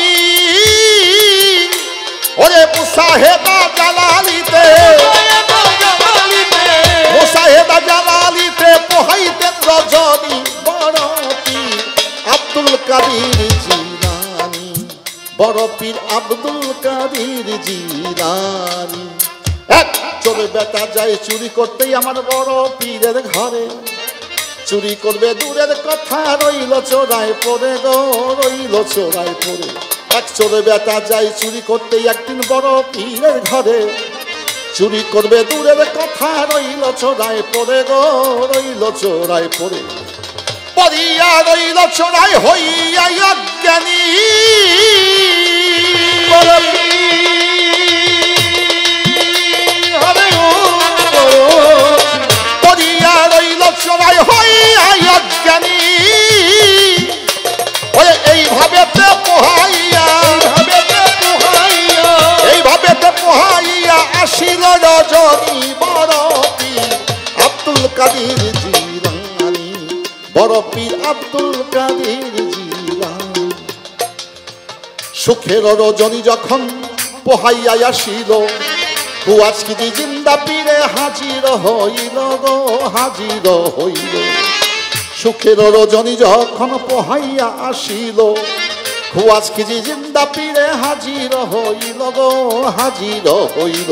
ওরে মুসাহেদা জালালিতে, মুসাহেদা জালালিতে পোহাইতেন রজনী, বড় পীর আব্দুল কাদের জিলানী, বড় পীর আব্দুল কাদের জিলানী। এক চোর বেটা যায় চুরি করতেই আমার বড় পীরের ঘরে, চুরি করবে দূরের কথা, রইল চোরায় পড়ে গো, রইল চোরায় পড়ে। এক চোর বেটা যায় চুরি করতেই একদিন বড় পীরের ঘরে, চুরি করবে দূরের কথা, রইল চোরায় পড়ে গো, রইল চোরায় পড়ে। পড়িয়া রইল চোরায় হইয়া অজ্ঞানী, পড়িয়া রইল চোরায় হইয়া অজ্ঞানী। এইভাবে পোহাইয়া, এইভাবে পোহাইয়া আসিল রজনী, বড় পীর আব্দুল কাদের জিলানী, বড় পীর আব্দুল কাদের জিলানী। সুখের রজনী যখন পোহাইয়া আসিল, আজকে জিন্দা পীরে হাজির হইল গো, হাজির হইল। সুখের রজনী যখন পোহাইয়া আসিল, আজকে জিন্দা পীরে হাজির হইল গো, হাজির হইল।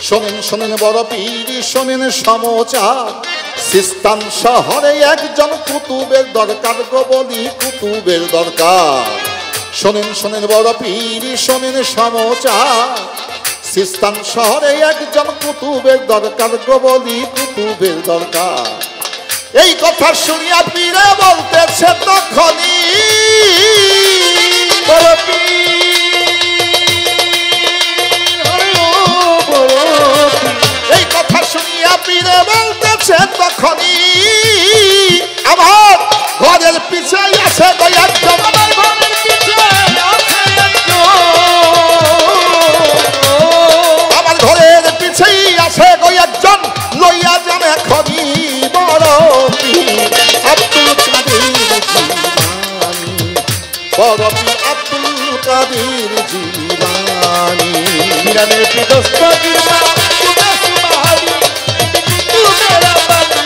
শোনেন শোনেন বড় পীর, শোনেন সমাচার, সিস্তান শহরে একজন কুতুবের দরকার গো, বলি কুতুবের দরকার। শোনেন শোনেন বড় পীর, শোনেন সমাচার, সিস্তান শহরে একজন কুতুবের দরকার গো বলি কুতুবের দরকার। এই কথা শুনিয়া পীরে বলতেছে তখনই এই কথা শুনিয়া পীরে বলতেছে তখনই আমার ঘরের পিছে আছে গো একজন, আমার ঘরের পিছে আছে একজন, আমার ঘরের পিছেই আছে গো একজন, লইয়া যান এখনই বড় পীর আব্দুল কাদের জিলানী, বড় পীর আব্দুল কাদের জিলানী। মিরানের বিদস্ত গিরমা তুমে সুবহানি তুমেরা বানি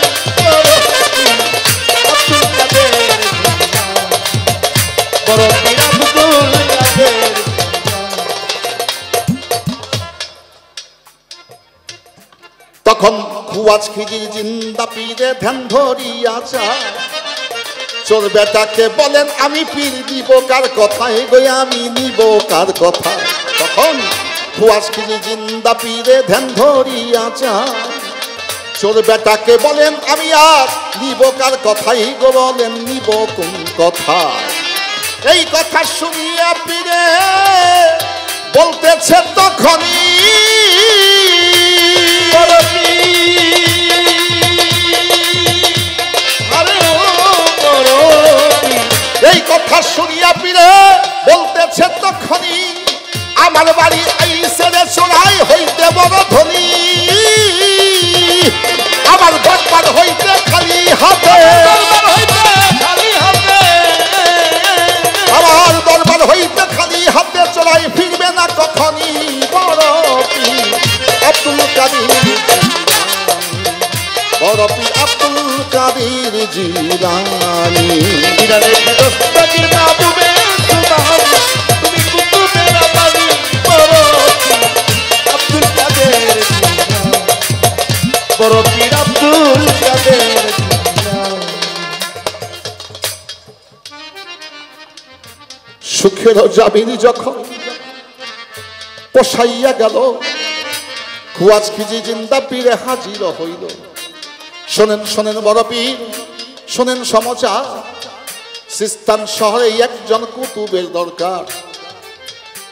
আব্দুল কাদের বড় পীর আব্দুল কাদের। তখন খুয়াজ খিজির জিন্দা পীরে ধ্যান ধরিয়া যায়, চোর বেটাকে বলেন আমি পীর দিব কার কথায় গো আমি নিব কার কথায়। তখন খুয়াজ খিজির জিন্দা পীরে ধ্যান ধরিয়া যায়, চোর বেটাকে বলেন আমি আর নিব কার কথাই গো বলেন নিব কোন কথায়। এই কথা শুনিয়া পীরে বলতেছে তখনই এই কথা শুনিয়া পীরে বলতেছে তখনই আমার বাড়ি আইসে রে চোরাই হইতে বড় ধনী, আমার দরবার হইতে খালি হাতে, আমার দরবার হইতে খালি হাতে চোরাই ফিরবে না কখনই বড় পীর আব্দুল কাদের জিলানী, বড় পীর আব্দুল কাদের জিলানী। মিরানের বিদস্ত গিরমা তুমে সুবহানি তুমি কুতুবেরা বানি বড় পীর আব্দুল কাদের জিলানী, বড় পীর আব্দুল কাদের জিলানী। সুখের জামিনী যখন পোষাইয়া গেল, খুয়াজ খিজি জিন্দা পীরে হাজির হইল। শোনেন শোনেন বড় পীর শোনেন সমাচার, সিস্তান শহরে একজন কুতুবের দরকার।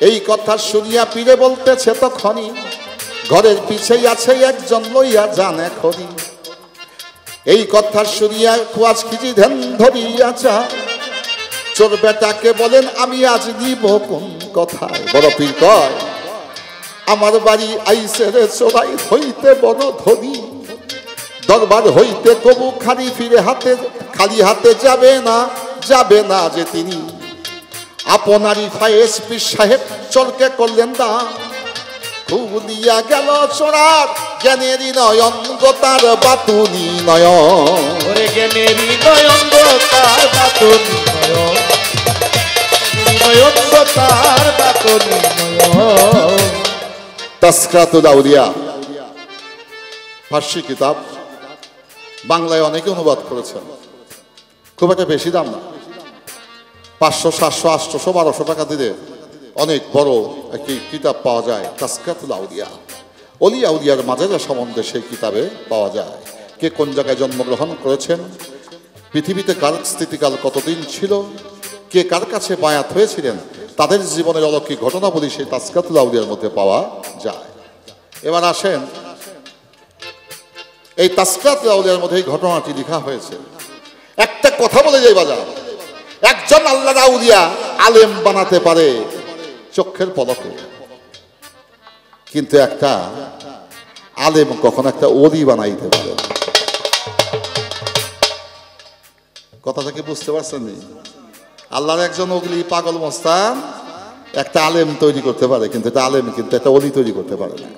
এই কথা শুনিয়া পীরে বলতেছে তখনই ঘরের পিছেই আছে একজন, লইয়া যান এখনই। এই কথা শুনিয়া খুয়াজ খিজি ধ্যান ধরিয়া যায়, চোর বেটাকে বলেন আমি আজ নিব কোন কথায়। বড় পীর কয় আমার বাড়ি আইসে রে চোরাই হইতে বড় ধনী, দরবার হইতে কবু খালি ফিরে হাতে খালি হাতে যাবে না, যাবে না যে তিনি। আপনারই ফায়েজ পীর সাহেব চোরকে করলেন দা, খুলিয়া গেল চোরার জ্ঞানেরই নয়ন গো তার বাতুনি নয়ন, ওরে জ্ঞানেরই নয়ন গো তার বাতুনি নয়ন, নয়ন গো তার বাতুনি নয়ন। তাসকিরাতুল আউলিয়া ফার্সি কিতাব, বাংলায় অনেকে অনুবাদ করেছেন, খুব একটা বেশি দাম না, 500 700 800 1200 টাকা দিলে অনেক বড় একটি কিতাব পাওয়া যায়। তাসকিরাতুল আউলিয়া, অলি আউলিয়ার মাজারের সম্বন্ধে সেই কিতাবে পাওয়া যায়। কে কোন জায়গায় জন্মগ্রহণ করেছেন, পৃথিবীতে কার স্থিতিকাল কতদিন ছিল, কে কার কাছে বায়াত হয়েছিলেন, তাদের জীবনের অলৌকিক ঘটনাবলী সেই তাসকিরাতুল আউলিয়ার মধ্যে পাওয়া যায়। এবার আসেন, এই তাসকিরাতুল আউলিয়ার মধ্যে এই ঘটনাটি লেখা হয়েছে। একটা কথা বলে যাই বাজার, একজন আল্লাহর আউলিয়া আলেম বানাতে পারে চোখের পলকে, কিন্তু একটা আলেম কখনো একটা ওলি বানাইতে পারে না। কথাটাকে বুঝতে পারছেন? আল্লাহর একজন ওগলি পাগল মস্তান একটা আলেম তৈরি করতে পারে, কিন্তু একটা আলেম কিন্তু একটা ওলি তৈরি করতে পারে না।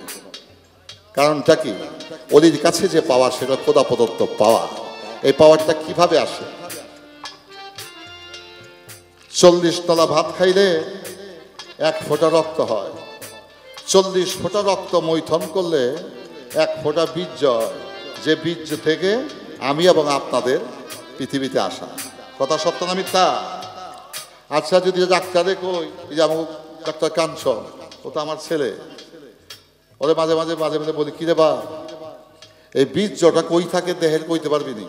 কারণটা কি? ওলির কাছে যে পাওয়ার সেটা খোদা প্রদত্ত পাওয়া। এই পাওয়ারটা কিভাবে আসে? 40 তলা ভাত খাইলে 1 ফোঁটা রক্ত হয়, 40 ফোঁটা রক্ত মৈথন করলে 1 ফোঁটা বীর্য হয়, যে বীর্য থেকে আমি এবং আপনাদের পৃথিবীতে আসা। কথা সত্য না মিথ্যা? আচ্ছা, যদি ডাক্তারে কই যে আমার ডাক্তার কাঞ্চন, ও তো আমার ছেলে, ওরে মাঝে মাঝে মাঝে মাঝে বলি, কিরে বা এই বীর্যটা কই থাকে দেহের কইতে পারবি নি?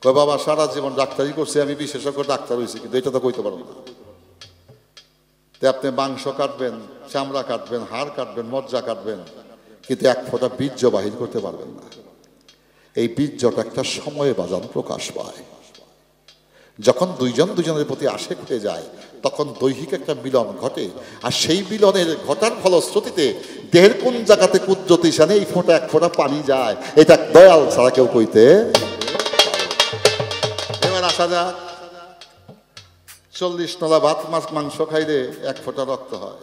কয় বাবা সারা জীবন ডাক্তারি করছি, আমি বিশেষজ্ঞ ডাক্তার হয়েছি, কিন্তু এটা তো কইতে পারবো না। আপনি মাংস কাটবেন, চামড়া কাটবেন, হাড় কাটবেন, মজ্জা কাটবেন, কিন্তু এক ফোঁটা বীর্য বাহির করতে পারবেন না। এই বীর্যটা একটা সময়ে বাজান প্রকাশ পায়। যখন দুইজন দুজনের প্রতি আশেক হয়ে যায়, তখন দৈহিক একটা মিলন ঘটে, আর সেই মিলনের ঘটার ফলশ্রুতিতে দেহের কোন জায়গাতে কুদরতি শানে এই ফোঁটা এক ফোঁটা পানি যায়, এটা দয়াল ছাড়া কেউ কইতে। এবার আসা যাক, 40 নলা ভাত মাংস খাইলে এক ফোঁটা রক্ত হয়,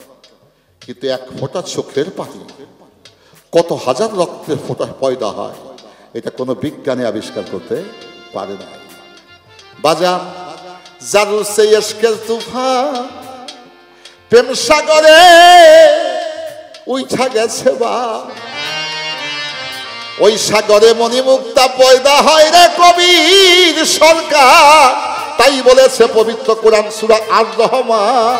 কিন্তু এক ফোঁটা চোখের পানি কত হাজার রক্তের ফোঁটা পয়দা হয়, এটা কোনো বিজ্ঞানী আবিষ্কার করতে পারে না। বাজান জারু সে ইশকের তুফান প্রেম সাগরে উইঠা গেছে বা, ওই সাগরে মণিমুক্তা পয়দা হয় রে কবির সরকার। তাই বলেছে পবিত্র কোরআন সূরা আর-রহমান।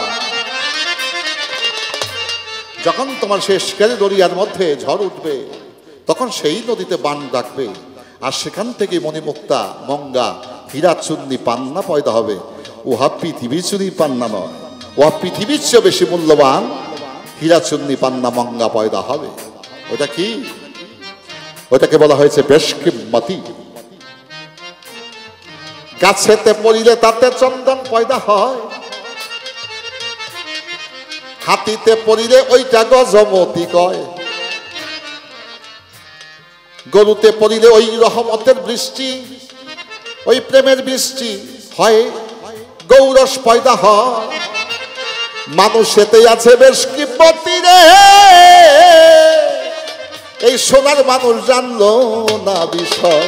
যখন তোমার শেষ ইশকের দরিয়ার মধ্যে ঝড় উঠবে, তখন সেই নদীতে বান ডাকবে, আর সেখান থেকে মণিমুক্তা, গঙ্গা, হীরা চুন্নি পান্না পয়দা হবে। উহা পৃথিবী চুরি পান্না নয়, উহা পৃথিবীর চেয়ে বেশি মূল্যবান হীরা চুন্নি পান্না মঙ্গা পয়দা হবে। ওটা কি? ওটাকে বলা হয়েছে বেশকিম্মতি। গাছেতে পড়িলে তাতে চন্দন পয়দা হয়, হাতিতে পড়িলে ওইটা গজমতি কয়, গরুতে পড়িলে ওই রহমতের বৃষ্টি, ওই প্রেমের বৃষ্টি হয়, গৌরস পয়দা হয়। মানুষেতে আছে বেশকিম্মতি রে, এই সোনার মানুষ জানলো না বিষয়।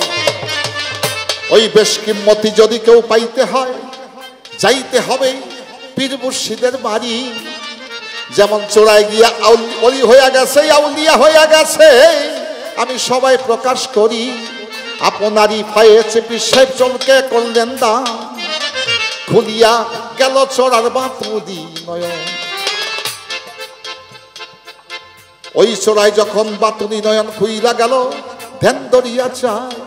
ওই বেশকিম্মতি যদি কেউ পাইতে হয়, যাইতে হবে পীর মুর্শিদের বাড়ি। যেমন চোরাই গিয়া অলি হইয়া গেছে, আউলিয়া হইয়া গেছে, আমি সবাই প্রকাশ করি। আপনারই পায়েছে পীর সাহেব চলকে করলেন দান, খুলিয়া গেল চোরার বাতুদি নয়ন। ওই চোরাই যখন বাতুনি নয়ন খুইলা গেল, ধ্যান দরিয়া চায়,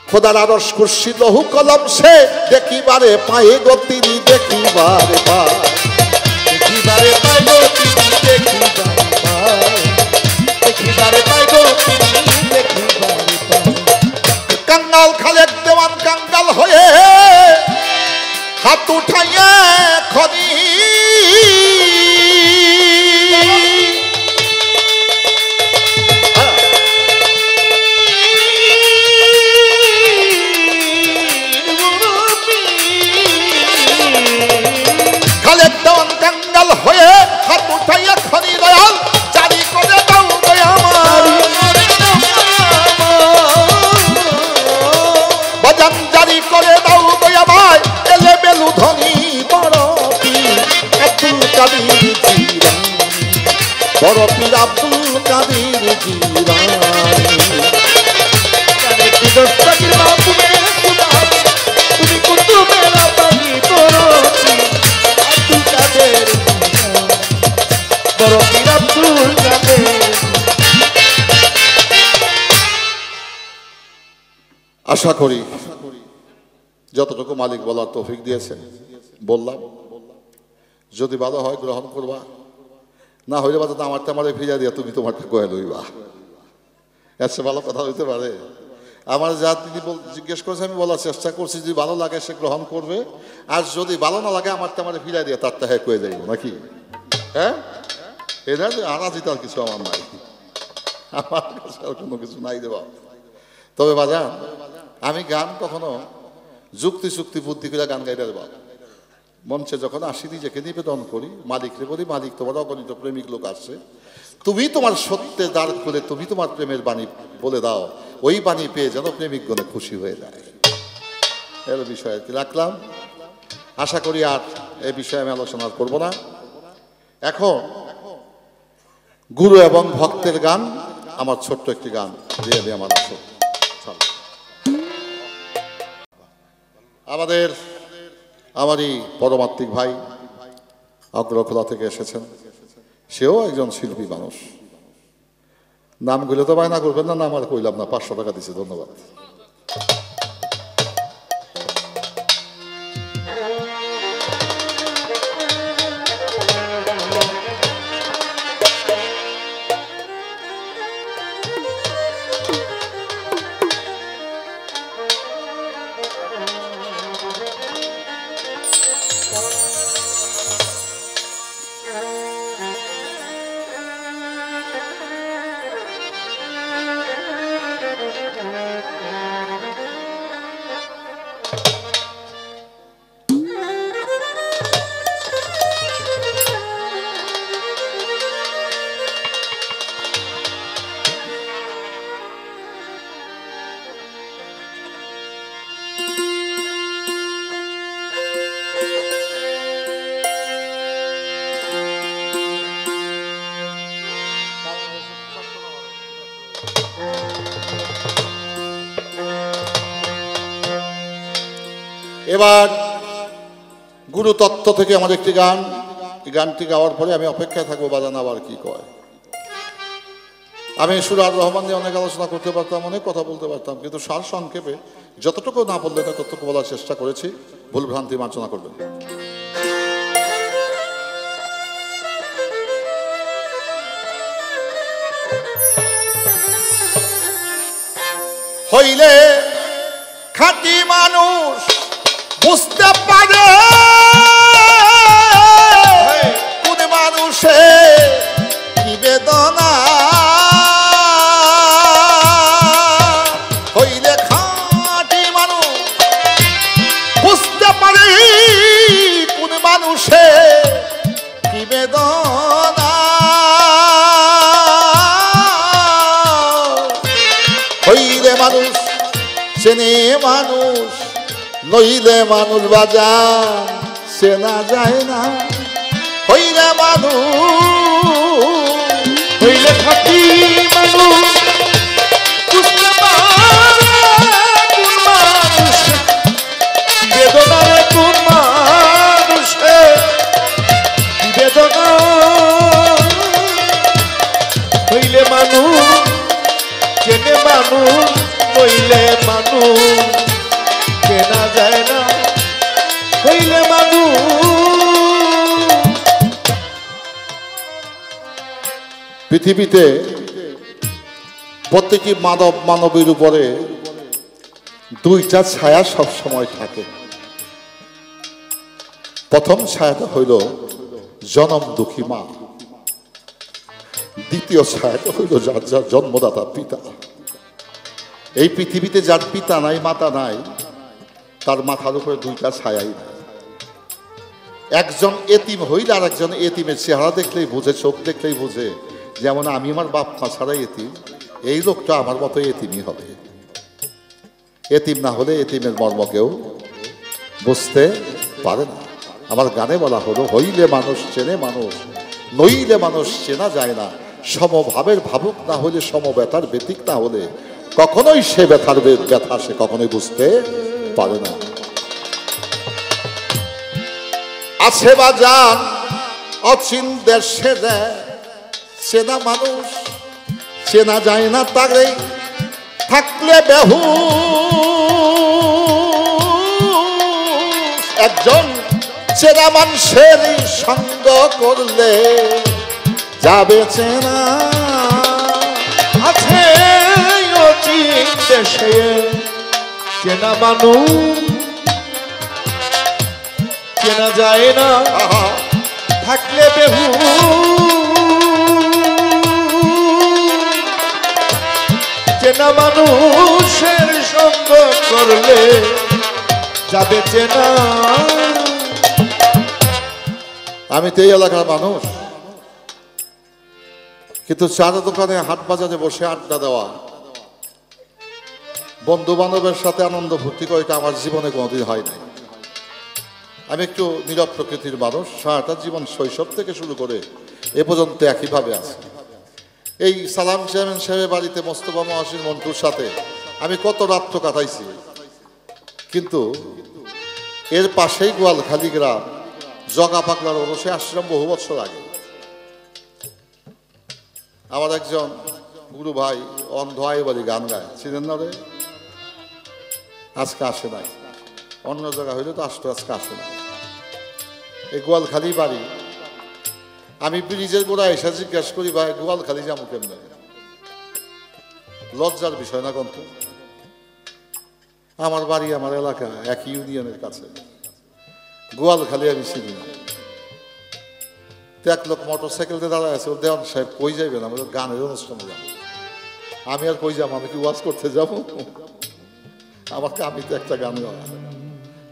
খোদার আরশ কুরসি লৌহ কলম সে দেখিবারে পায়ে গো তিনি, দেখিবারে পায়, দেখিবারে পায় গো তিনি, দেখিবারে পায় গো তিনি, দেখিবারে পায়। কাঙ্গাল খালেক দেওয়ান কাঙ্গাল হয়ে হাত উঠাইয়া খনি, খালেক দেওয়ান কাঙ্গাল হয়ে হাত উঠাইয়া খনি, দয়াল জারি করে দাও দয়াল, বাজান জারি করে দাও দয়া ভাই। এলে বেলু ধনী বড় পীর আব্দুল কাদের জিলানী, বড় পীর আব্দুল কাদের জিলানী। তুমি কুতুবের বাণী করো আব্দুল কাদের, বড় পীর আব্দুল কাদের। আশা করি যতটুকু মালিক বলার তৌফিক দিয়েছেন বললাম। যদি ভালো হয় গ্রহণ করবা, না হইলে বাদ আমার তেমারে ফিরিয়া দিয়া তুমি তোমারটা কয়ে লইবা। এসে ভালো কথা হইতে পারে? আমার যা তিনি জিজ্ঞেস করেছে আমি বলার চেষ্টা করছি, যদি ভালো লাগে সে গ্রহণ করবে, আর যদি ভালো না লাগে আমার তেমারে ফিরিয়া দিয়া তার তাহে কয়ে যাইব নাকি? হ্যাঁ, এটা আনাজি তার কিছু আমার নাই, আমার কাছে আর কোনো কিছু নাই দেবা। তবে বাজান, আমি গান কখনো যুক্তি চুক্তি বুদ্ধি করে গান গাইতে দেবা। মঞ্চে যখন আসি নিজেকে নিবেদন করি, মালিকরে বলি, মালিক তোমার অগণিত প্রেমিক লোক আসছে, তুমি তোমার সত্যে দাঁড় করে তুমি তোমার প্রেমের বাণী বলে দাও, ওই বাণী পেয়ে যেন প্রেমিকগণে খুশি হয়ে যায়। এর বিষয়ে কি রাখলাম। আশা করি আর এ বিষয়ে আমি আলোচনা করব না। এখন গুরু এবং ভক্তের গান, আমার ছোট্ট একটি গান দিয়ে আমি আমার আমারই পরমাত্মিক ভাই অগ্রখোলা থেকে এসেছেন, সেও একজন শিল্পী মানুষ। নামগুলো তো বায়না করবেন না, নাম আর কইলাম না, 500 টাকা দিছে, ধন্যবাদ। এবার গুরু তত্ত্ব থেকে আমার একটি গান, এই গানটি গাওয়ার পরে আমি অপেক্ষায় থাকবো বাজান আবার কি কয়। আমি সুরার রহমান নিয়ে অনেক আলোচনা করতে পারতাম, অনেক কথা বলতে পারতাম, কিন্তু সার সংক্ষেপে যতটুকু না বললে না ততটুকু বলার চেষ্টা করেছি। ভুল ভ্রান্তি মার্জনা করবেন। হইলে খাঁটি মানুষ বুঝতে পারে কোন মানুষে কি বেদনা, হইলে খাঁটি মানুষ বুঝতে পারে কোন মানুষে কি বেদনা, হইলে মানুষ চেনে মানুষ, নইলে মানুষ বাজান চেনা যায় না, হইলে মানুষ, হইলে খাঁটি মানুষ বুঝতে পারে কোন মানুষ বেদনার, কোন মানুষে বেদনা, হইলে মানুষ চেনে মানুষ, হইলে মানুষ চেনা যায় না, হইলে মানুষ। পৃথিবীতে প্রত্যেকটি মানবের উপরে দুইটা ছায়া সব সময় থাকে। প্রথম ছায়াটা হইল জনম দুঃখী মা, দ্বিতীয় ছায়াটা হইল যার যার জন্মদাতা পিতা। এই পৃথিবীতে যার পিতা নাই মাতা নাই তার মাথার উপরে দুইটা ছায়াই নাই। একজন এতিম হইলে আর একজন এতিমের চেহারা দেখলেই বুঝে, চোখ দেখলেই বুঝে, যেমন আমি আমার বাপ মা ছাড়া এতিম, এই লোকটা আমার মতো এতিমই হবে। এতিম না হলে এতিমের মর্ম কেউ বুঝতে পারে না। আমার গানে বলা হলো, হইলে মানুষ চেনে মানুষ, নইলে মানুষ চেনা যায় না, সমভাবের ভাবুক না হলে, সমব্যথার ব্যতিক না হলে কখনোই সে ব্যথার ব্যথা সে কখনোই বুঝতে পারে না। আছে বাজান অচিন দেশে চেনা মানুষ, চেনা যায় না তারে থাকলে বেহু, একজন চেনা মানুষের সঙ্গ করলে যাবে চেনা। আছে অচিন দেশে চেনা মানুষ, চেনা যায় না থাকলে বেহু, চেনা মানুষের সঙ্গ করলে যাবে চেনা। আমি তো এই এলাকার মানুষ, কিন্তু চার দোকানে হাট বাজারে বসে আড্ডা দেওয়া, বন্ধু বান্ধবের সাথে আনন্দ ফুর্তি করে আমার জীবনে কোনোদিন হয় নাই। আমি একটু নীরব প্রকৃতির মানুষ, সারাটা জীবন শৈশব থেকে শুরু করে এ পর্যন্ত একইভাবে আছে। এই সালাম চেয়ারম্যান সাহেবের বাড়িতে মোস্তফা মহাসিন মন্টুর সাথে আমি কত রাত্র কাটাইছি, কিন্তু এর পাশেই গোয়ালখালী গ্রাম, জগা পাগলার ওরসে আশ্রম বহু বছর আগে। আমার একজন গুরু ভাই অন্ধ আয় বলি গান গায়, চিনেন না রে? আজকে আসে নাই, অন্য জায়গা হইলে তো আসতো, আজকে আসে না। এই গোয়ালখালি বাড়ি, আমি ব্রিজের গোড়া এসে জিজ্ঞাসা করি ভাই গোয়ালখালি যাবো কেমনে? লজ্জার বিষয় না কন্ত? আমার বাড়ি আমার এলাকা একই ইউনিয়নের কাছে, গোয়ালখালি আমি চিনি না। এক লোক মোটর সাইকেলতে দাঁড়ায় আছে, দেওয়ান সাহেব কই যাইবেন? আমি গানের অনুষ্ঠানে যাবো। আমি আর কই যাবো? আমি কি ওয়াজ করতে যাবো? আমাকে আমি তো একটা গান গাওয়া।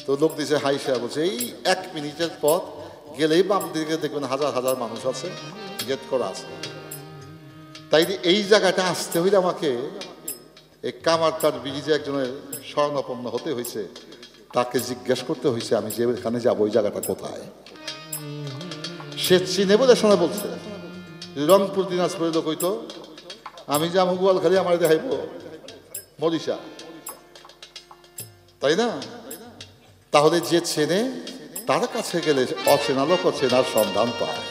তো লোক দিছে হাই সাহেব, বলছে এই 1 মিনিটের পথ গেলেই বাম দিকে দেখবেন হাজার হাজার মানুষ আছে, গেট করা আছে। তাই এই জায়গাটা আসতে হইলে আমাকে এই কামারতার ব্রিজে একজনের শরণাপন্ন হতে হয়েছে, তাকে জিজ্ঞেস করতে হয়েছে আমি যেখানে যাবো ওই জায়গাটা কোথায়। সে চিনে বলে শোনা বলছে, রংপুর দিনাজপুরের লোক হইতো, আমি যাবো গোয়ালখালি আমার দেখাইব মরিষা, তাই না? তাহলে যে চেনে তার কাছে গেলে অচেনা লোক চেনার সন্ধান পায়।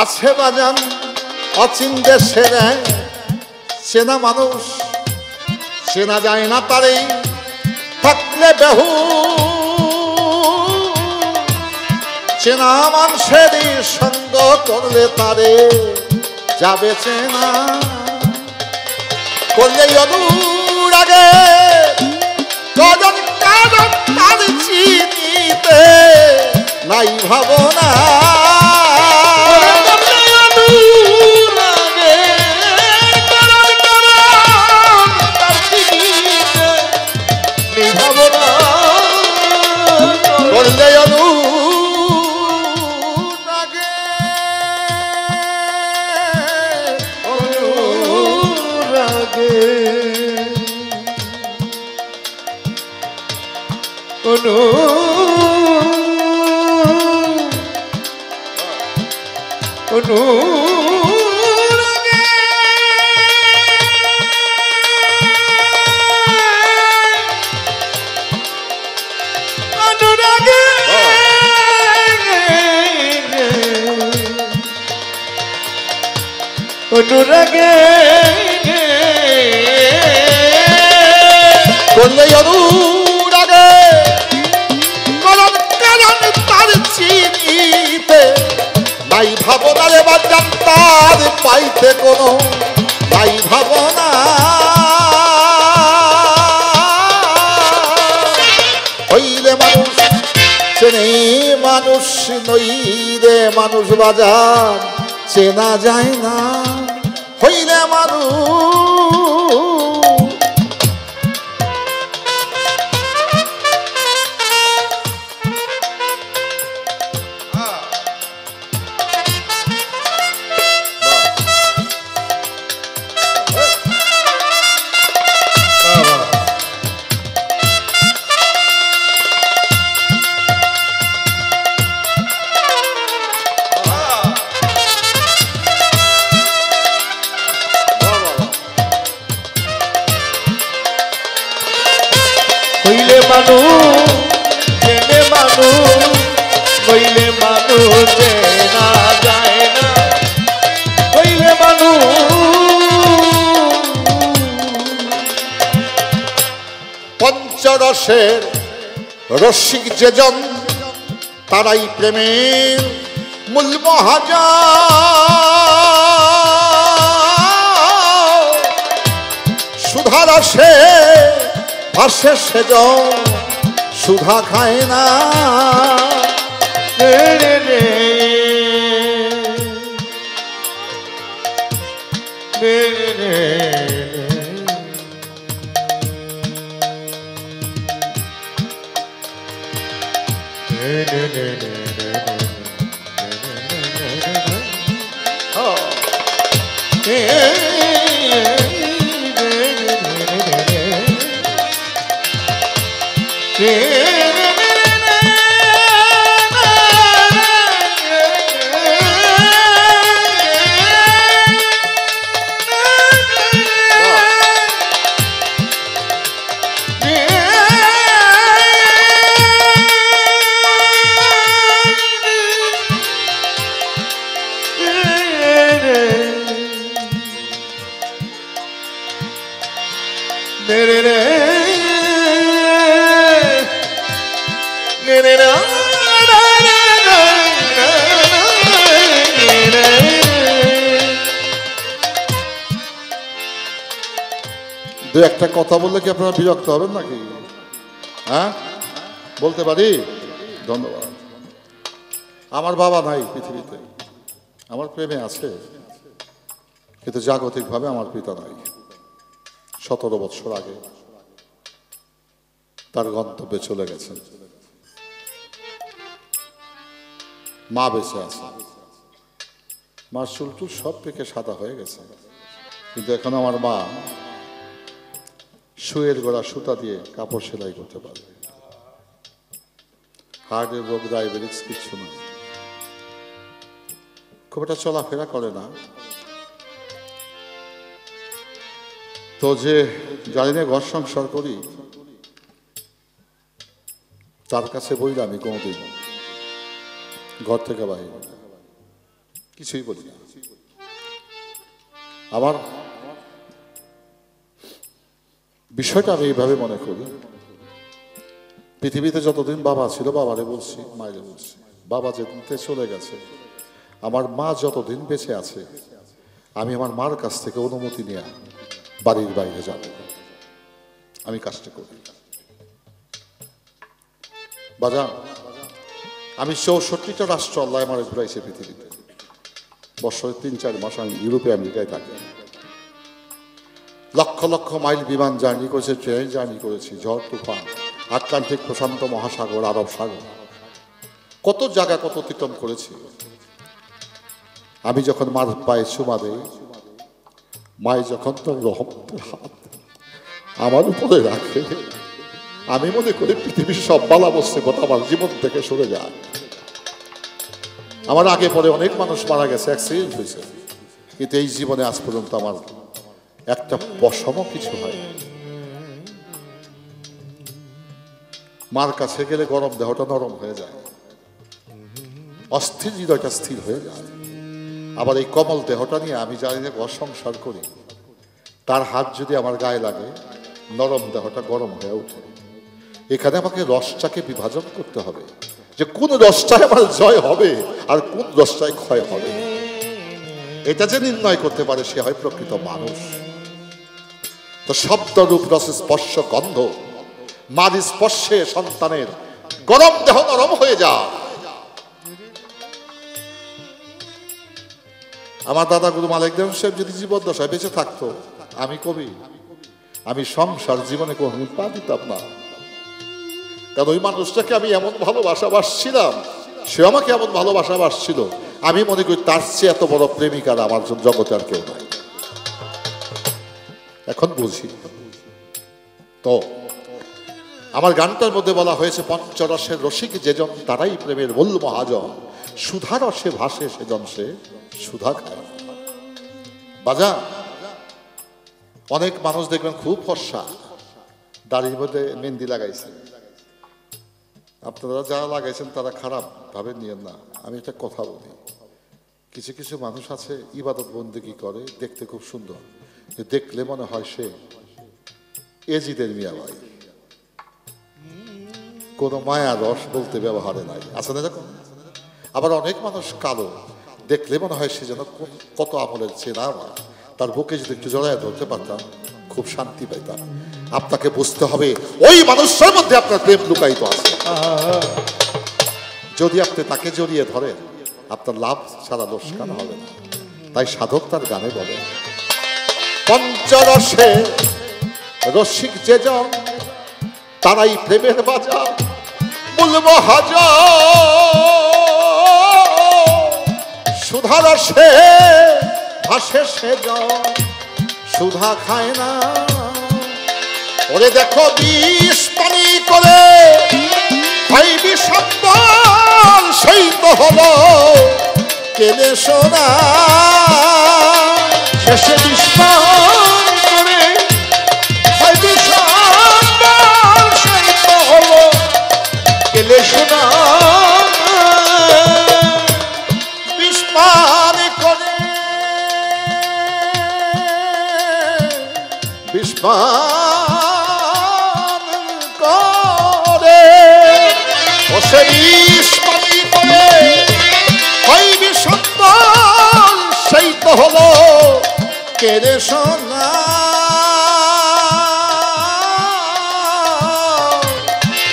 আছে বাজান অচিন দেশে চেনা মানুষ, চেনা যায় না তারে থাকলে বেহু, চেনা মানুষের সঙ্গ করলে তারে যাবে চেনা, করলে অদূর আগে কজন কাজন তার চিনিতে নাই ভাবনা, করলে অনুরাগে করলে অনুরাগে করণ কারণ তার চিনিতে নাই ভাবনা রে বাজান, তার পাইতে কোনো নাই ভাবনা, হইলে মানুষ চেনে মানুষ নই রে মানুষ বাজার চেনা যায় না, হইলে মানুষ হইলে মানুষ চেনে মানুষ, হইলে মানুষ চেনা যায় না, হইলে মানুষ পঞ্চরসের রসিক যেজন তারাই প্রেমের মূল মহাজন, সুধারসে ভাসে সেজ সুধা খায় না, রে রে রে রে রে একটা কথা বললে কি আপনারা বিরক্ত হবেন নাকি? হ্যাঁ, বলতে পারি? ধন্যবাদ। আমার বাবা নাই পৃথিবীতে, আমার প্রেমে আছে, কিন্তু জাগতিকভাবে আমার পিতা নাই। 17 বছর আগে তার গন্তব্যে চলে গেছেন। মা বেঁচে আছে, মার চুলটুল সব থেকে সাদা হয়ে গেছে, কিন্তু এখন আমার মা শুয়ের গোড়া সুতা দিয়ে কাপড় সেলাই করতে পারে। হার্টের রোগ, ডায়াবেটিস কিচ্ছু না, খুব একটা চলাফেরা করে না। তো যে জানি না ঘর সংসার করি, তার কাছে বইলে আমি কোনোদিন ঘর থেকে বাইরে কিছুই বলি না। আমার বিষয়টা আমি এইভাবে মনে করি, পৃথিবীতে যতদিন বাবা ছিল বাবারে বলছি, মায়েরে বলছি, বাবা যেদিন চলে গেছে, আমার মা যতদিন বেঁচে আছে, আমি আমার মার কাছ থেকে অনুমতি নিয়ে বাড়ির বাইরে যাব, আমি কাজটা করি। বাজান, আমি 64টা রাষ্ট্র আল্লাহ আমার ঘুরাইছে পৃথিবীতে। বছরে 3-4 মাস আমি ইউরোপে আমেরিকায় থাকি। লক্ষ লক্ষ মাইল বিমান জার্নি করেছে, ট্রেন জার্নি করেছি, ঝড় তুফান, আটলান্টিক প্রশান্ত মহাসাগর, আরব সাগর, কত জায়গা কত অতিক্রম করেছি। আমি যখন মার পায়ে চুমা দেই, মায় যখন তার রহমতের হাত আমার উপরে রাখে, আমি মনে করি পৃথিবীর সব বালা মুসিবত আমার জীবন থেকে সরে যায়। আমার আগে পরে অনেক মানুষ মারা গেছে, অ্যাক্সিডেন্ট হয়েছে, কিন্তু এই জীবনে আজ পর্যন্ত আমার একটা পশমও কিছু হয়। মার কাছে গেলে গরম দেহটা নরম হয়ে যায়, অস্থির হৃদয়টা স্থির হয়ে যায়। আবার এই কোমল দেহটা নিয়ে আমি জানি না ঘর সংসার করি, তার হাত যদি আমার গায়ে লাগে, নরম দেহটা গরম হয়ে ওঠে। এখানে আমাকে রসটাকে বিভাজন করতে হবে, যে কোন রসটায় আমার জয় হবে আর কোন রসটায় ক্ষয় হবে। এটা যে নির্ণয় করতে পারে, সে হয় প্রকৃত মানুষ। তো শব্দ, রূপ, রস, স্পর্শ, গন্ধ, মার স্পর্শে সন্তানের গরম দেহ নরম হয়ে যায়। আমার দাদা গুরু মালিক দেব সাহেব যদি জীবদ্দশায় বেঁচে থাকতো, আমি কবি, আমি সংসার জীবনে কোনোদিন পা দিতাম না। কারণ ওই মানুষটাকে আমি এমন ভালোবাসা বাসছিলাম, সে আমাকে এমন ভালোবাসা বাসছিল, আমি মনে করি তার চেয়ে এত বড় প্রেমিকার আমার জগতে আর কেউ নাই। এখন বুঝি তো আমার গানটার মধ্যে বলা হয়েছে, পঞ্চরসের রসিক যেজন তারাই প্রেমের মূল মহাজন, সুধা রসে ভাসে সেজন সে সুধা খায়। বাজা, অনেক মানুষ দেখবেন খুব ফর্সা, দাড়ির মধ্যে মেহেন্দি লাগাইছে। আপনারা যারা লাগাইছেন তারা খারাপ ভাবে নিয়েন না, আমি একটা কথা বলি। কিছু কিছু মানুষ আছে ইবাদত বন্দেগী করে, দেখতে খুব সুন্দর, দেখলে মনে হয় সে এজিদের মিয়া ভাই, কোনো মায়া রস বলতে ব্যবহারে নাই, আছে না এরকম? আবার অনেক মানুষ কালো, দেখলে মনে হয় সে যেন কত আমলের চেনা আমার, তার বুকে যদি একটু জড়ায় ধরতে পারতাম খুব শান্তি পাইতাম। আপনাকে বুঝতে হবে ওই মানুষের মধ্যে আপনার প্রেম লুকায়িত আছে। যদি আপনি তাকে জড়িয়ে ধরেন, আপনার লাভ ছাড়া লোকসান হবে না। তাই সাধক তার গানে বলে, পঞ্চরসে রসিক যেজন তারাই প্রেমের বাজার মূল মহাজন, সুধা রসে ভাসে সেজন সুধা খায় না। ওরে দেখো বিষ পানি করে ভাই বিষাক্তর সেই তো হলো কেলে সোনা, শেষে বিষ পান করে ভাই বিষাক্তর সেই তো হলো কেলে সোনা। বিষ পান করে বিষ পান করে ও সে বিষ পানি করে হয় বিষাক্তর সেই তো হলো কেড়ে সোনা।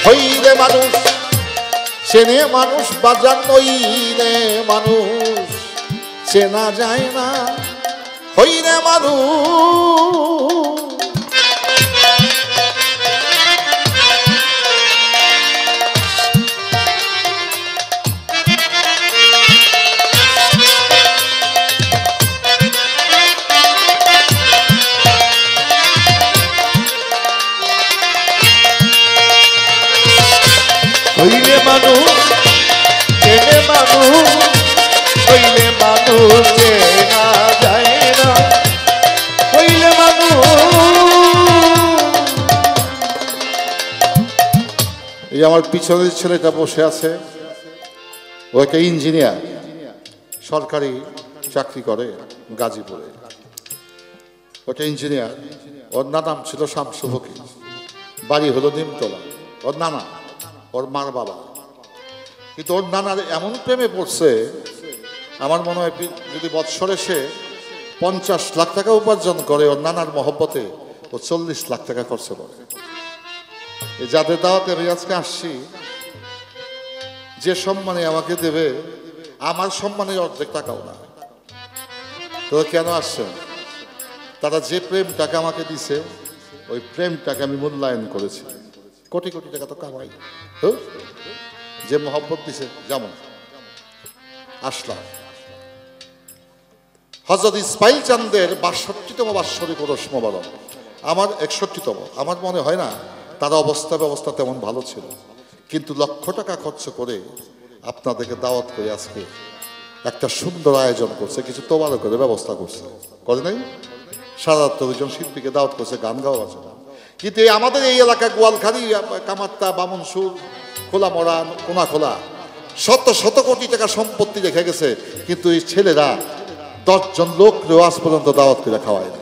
হইলে মানুষ চেনে মানুষ বাজার নইলে মানুষ চেনা যায় না হইলে মানুষ হইলে মানুষ চেনে মানুষ হইলে মানুষ চেনা যায় না হইলে মানুষ। এই আমার পিছনের ছেলেটা বসে আছে, ও একটা ইঞ্জিনিয়ার, সরকারি চাকরি করে গাজীপুরে। ওটা ইঞ্জিনিয়ার, ওর নাম ছিল শামসু ফকির, বাড়ি হলো নিমতলা। ওর নানা, ওর মার বাবা। কিন্তু ওর নানার এমন প্রেমে পড়ছে, আমার মনে হয় যদি বৎসরে সে 50 লাখ টাকা উপার্জন করে, ওর নানার মহব্বতে ও 40 লাখ টাকা খরচ করে। যাদের দাওয়াতে আমি আজকে আসছি, যে সম্মানে আমাকে দেবে, আমার সম্মানের অর্ধেক টাকাও না। তো কেন আসছেন? তারা যে প্রেমটাকে আমাকে দিছে, ওই প্রেমটাকে আমি মূল্যায়ন করেছি। কোটি কোটি টাকা তো কামাই, যে মহব্বত দিছে। যেমন আসলাম হযরত ইসমাইল চাঁদের ৬২তম বাৎসরিক ওরস মোবারক, আমার ৬১তম। আমার মনে হয় না তার অবস্থা ব্যবস্থা তেমন ভালো ছিল, কিন্তু লক্ষ টাকা খরচ করে আপনাদেরকে দাওয়াত করে আজকে একটা সুন্দর আয়োজন করছে, কিছু তোবারও করে ব্যবস্থা করছে, করে নাই? ৭৭ জন শিল্পীকে দাওয়াত করছে গান গাওয়ার জন্য। কিন্তু আমাদের এই এলাকা গোয়ালখালী, কামাত্তা, বামনসুর, খোলামরা, কোনাখোলা শত শত কোটি টাকা সম্পত্তি রেখে গেছে, কিন্তু এই ছেলেরা 10 জন লোক আজ পর্যন্ত দাওয়াত করে খাওয়ায় না।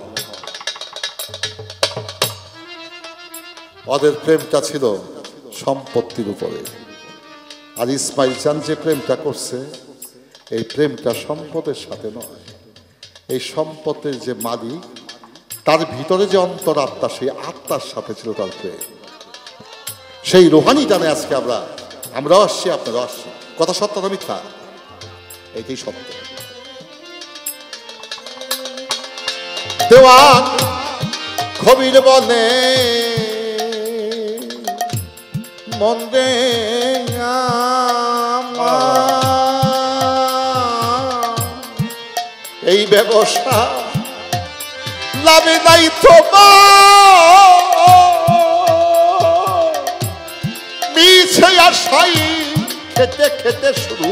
ওদের প্রেমটা ছিল সম্পত্তির উপরে। আর ইসমাইল চাঁদ যে প্রেমটা করছে, এই প্রেমটা সম্পদের সাথে নয়। এই সম্পদের যে মালিক, তার ভিতরে যে অন্তরাত্মা, সেই আত্মার সাথে ছিল তার প্রেম। সেই রোহানি টানে আজকে আমরাও আসছি, আপনারাও আসছি। কথা সত্য না মিথ্যা? এইটাই সত্য। দেওয়ান কবির বলে মন রে এই ব্যবসা লাভে নাই মিছে আশাই খেতে খেতে শুরু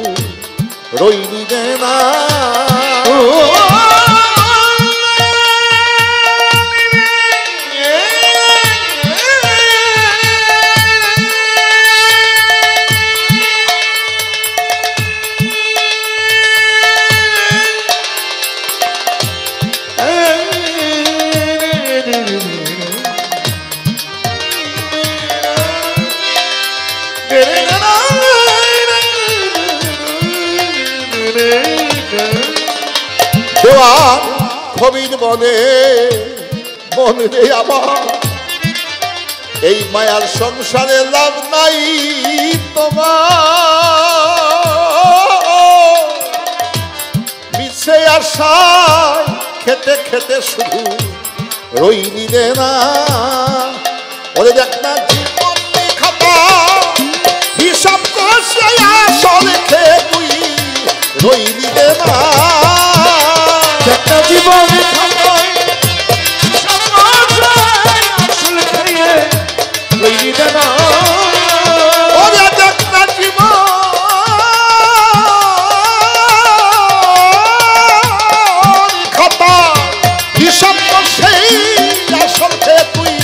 রইনি না। দেওয়ান কবির বলে মন রে আমার এই মায়ার সংসারে লাভ নাই তোমার, মিছে আশায় খেতে খেতে শুধু রইনি রে না। ওরে দেখ না জীবন খাতা হিসাব করছে আসলে খেয়ে তুই রইনি রে না। জীবনে আসলে খেয়ে রইনি রে না। ওরে দেখ না জীবন খাতা হিসাব করছে আসল খেয়ে তুই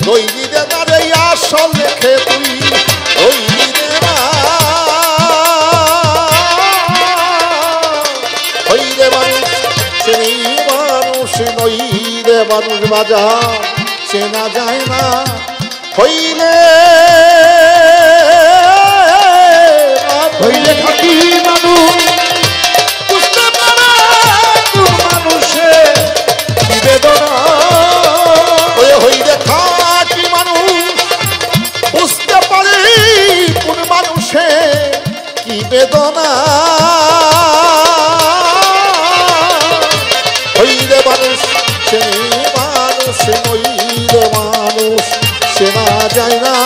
রইনি রে না রে। আসল খেয়ে তুই রইনি রে না। হইলে মানুষ চেনি মানুষ নইলে মানুষ বাজার চেনা যায় না। হইলে হইলে থাকি মানুষ বুঝতে পারে মানুষের নিবেদনা। হইলে থাকি মানুষ বুঝতে পারে যায় না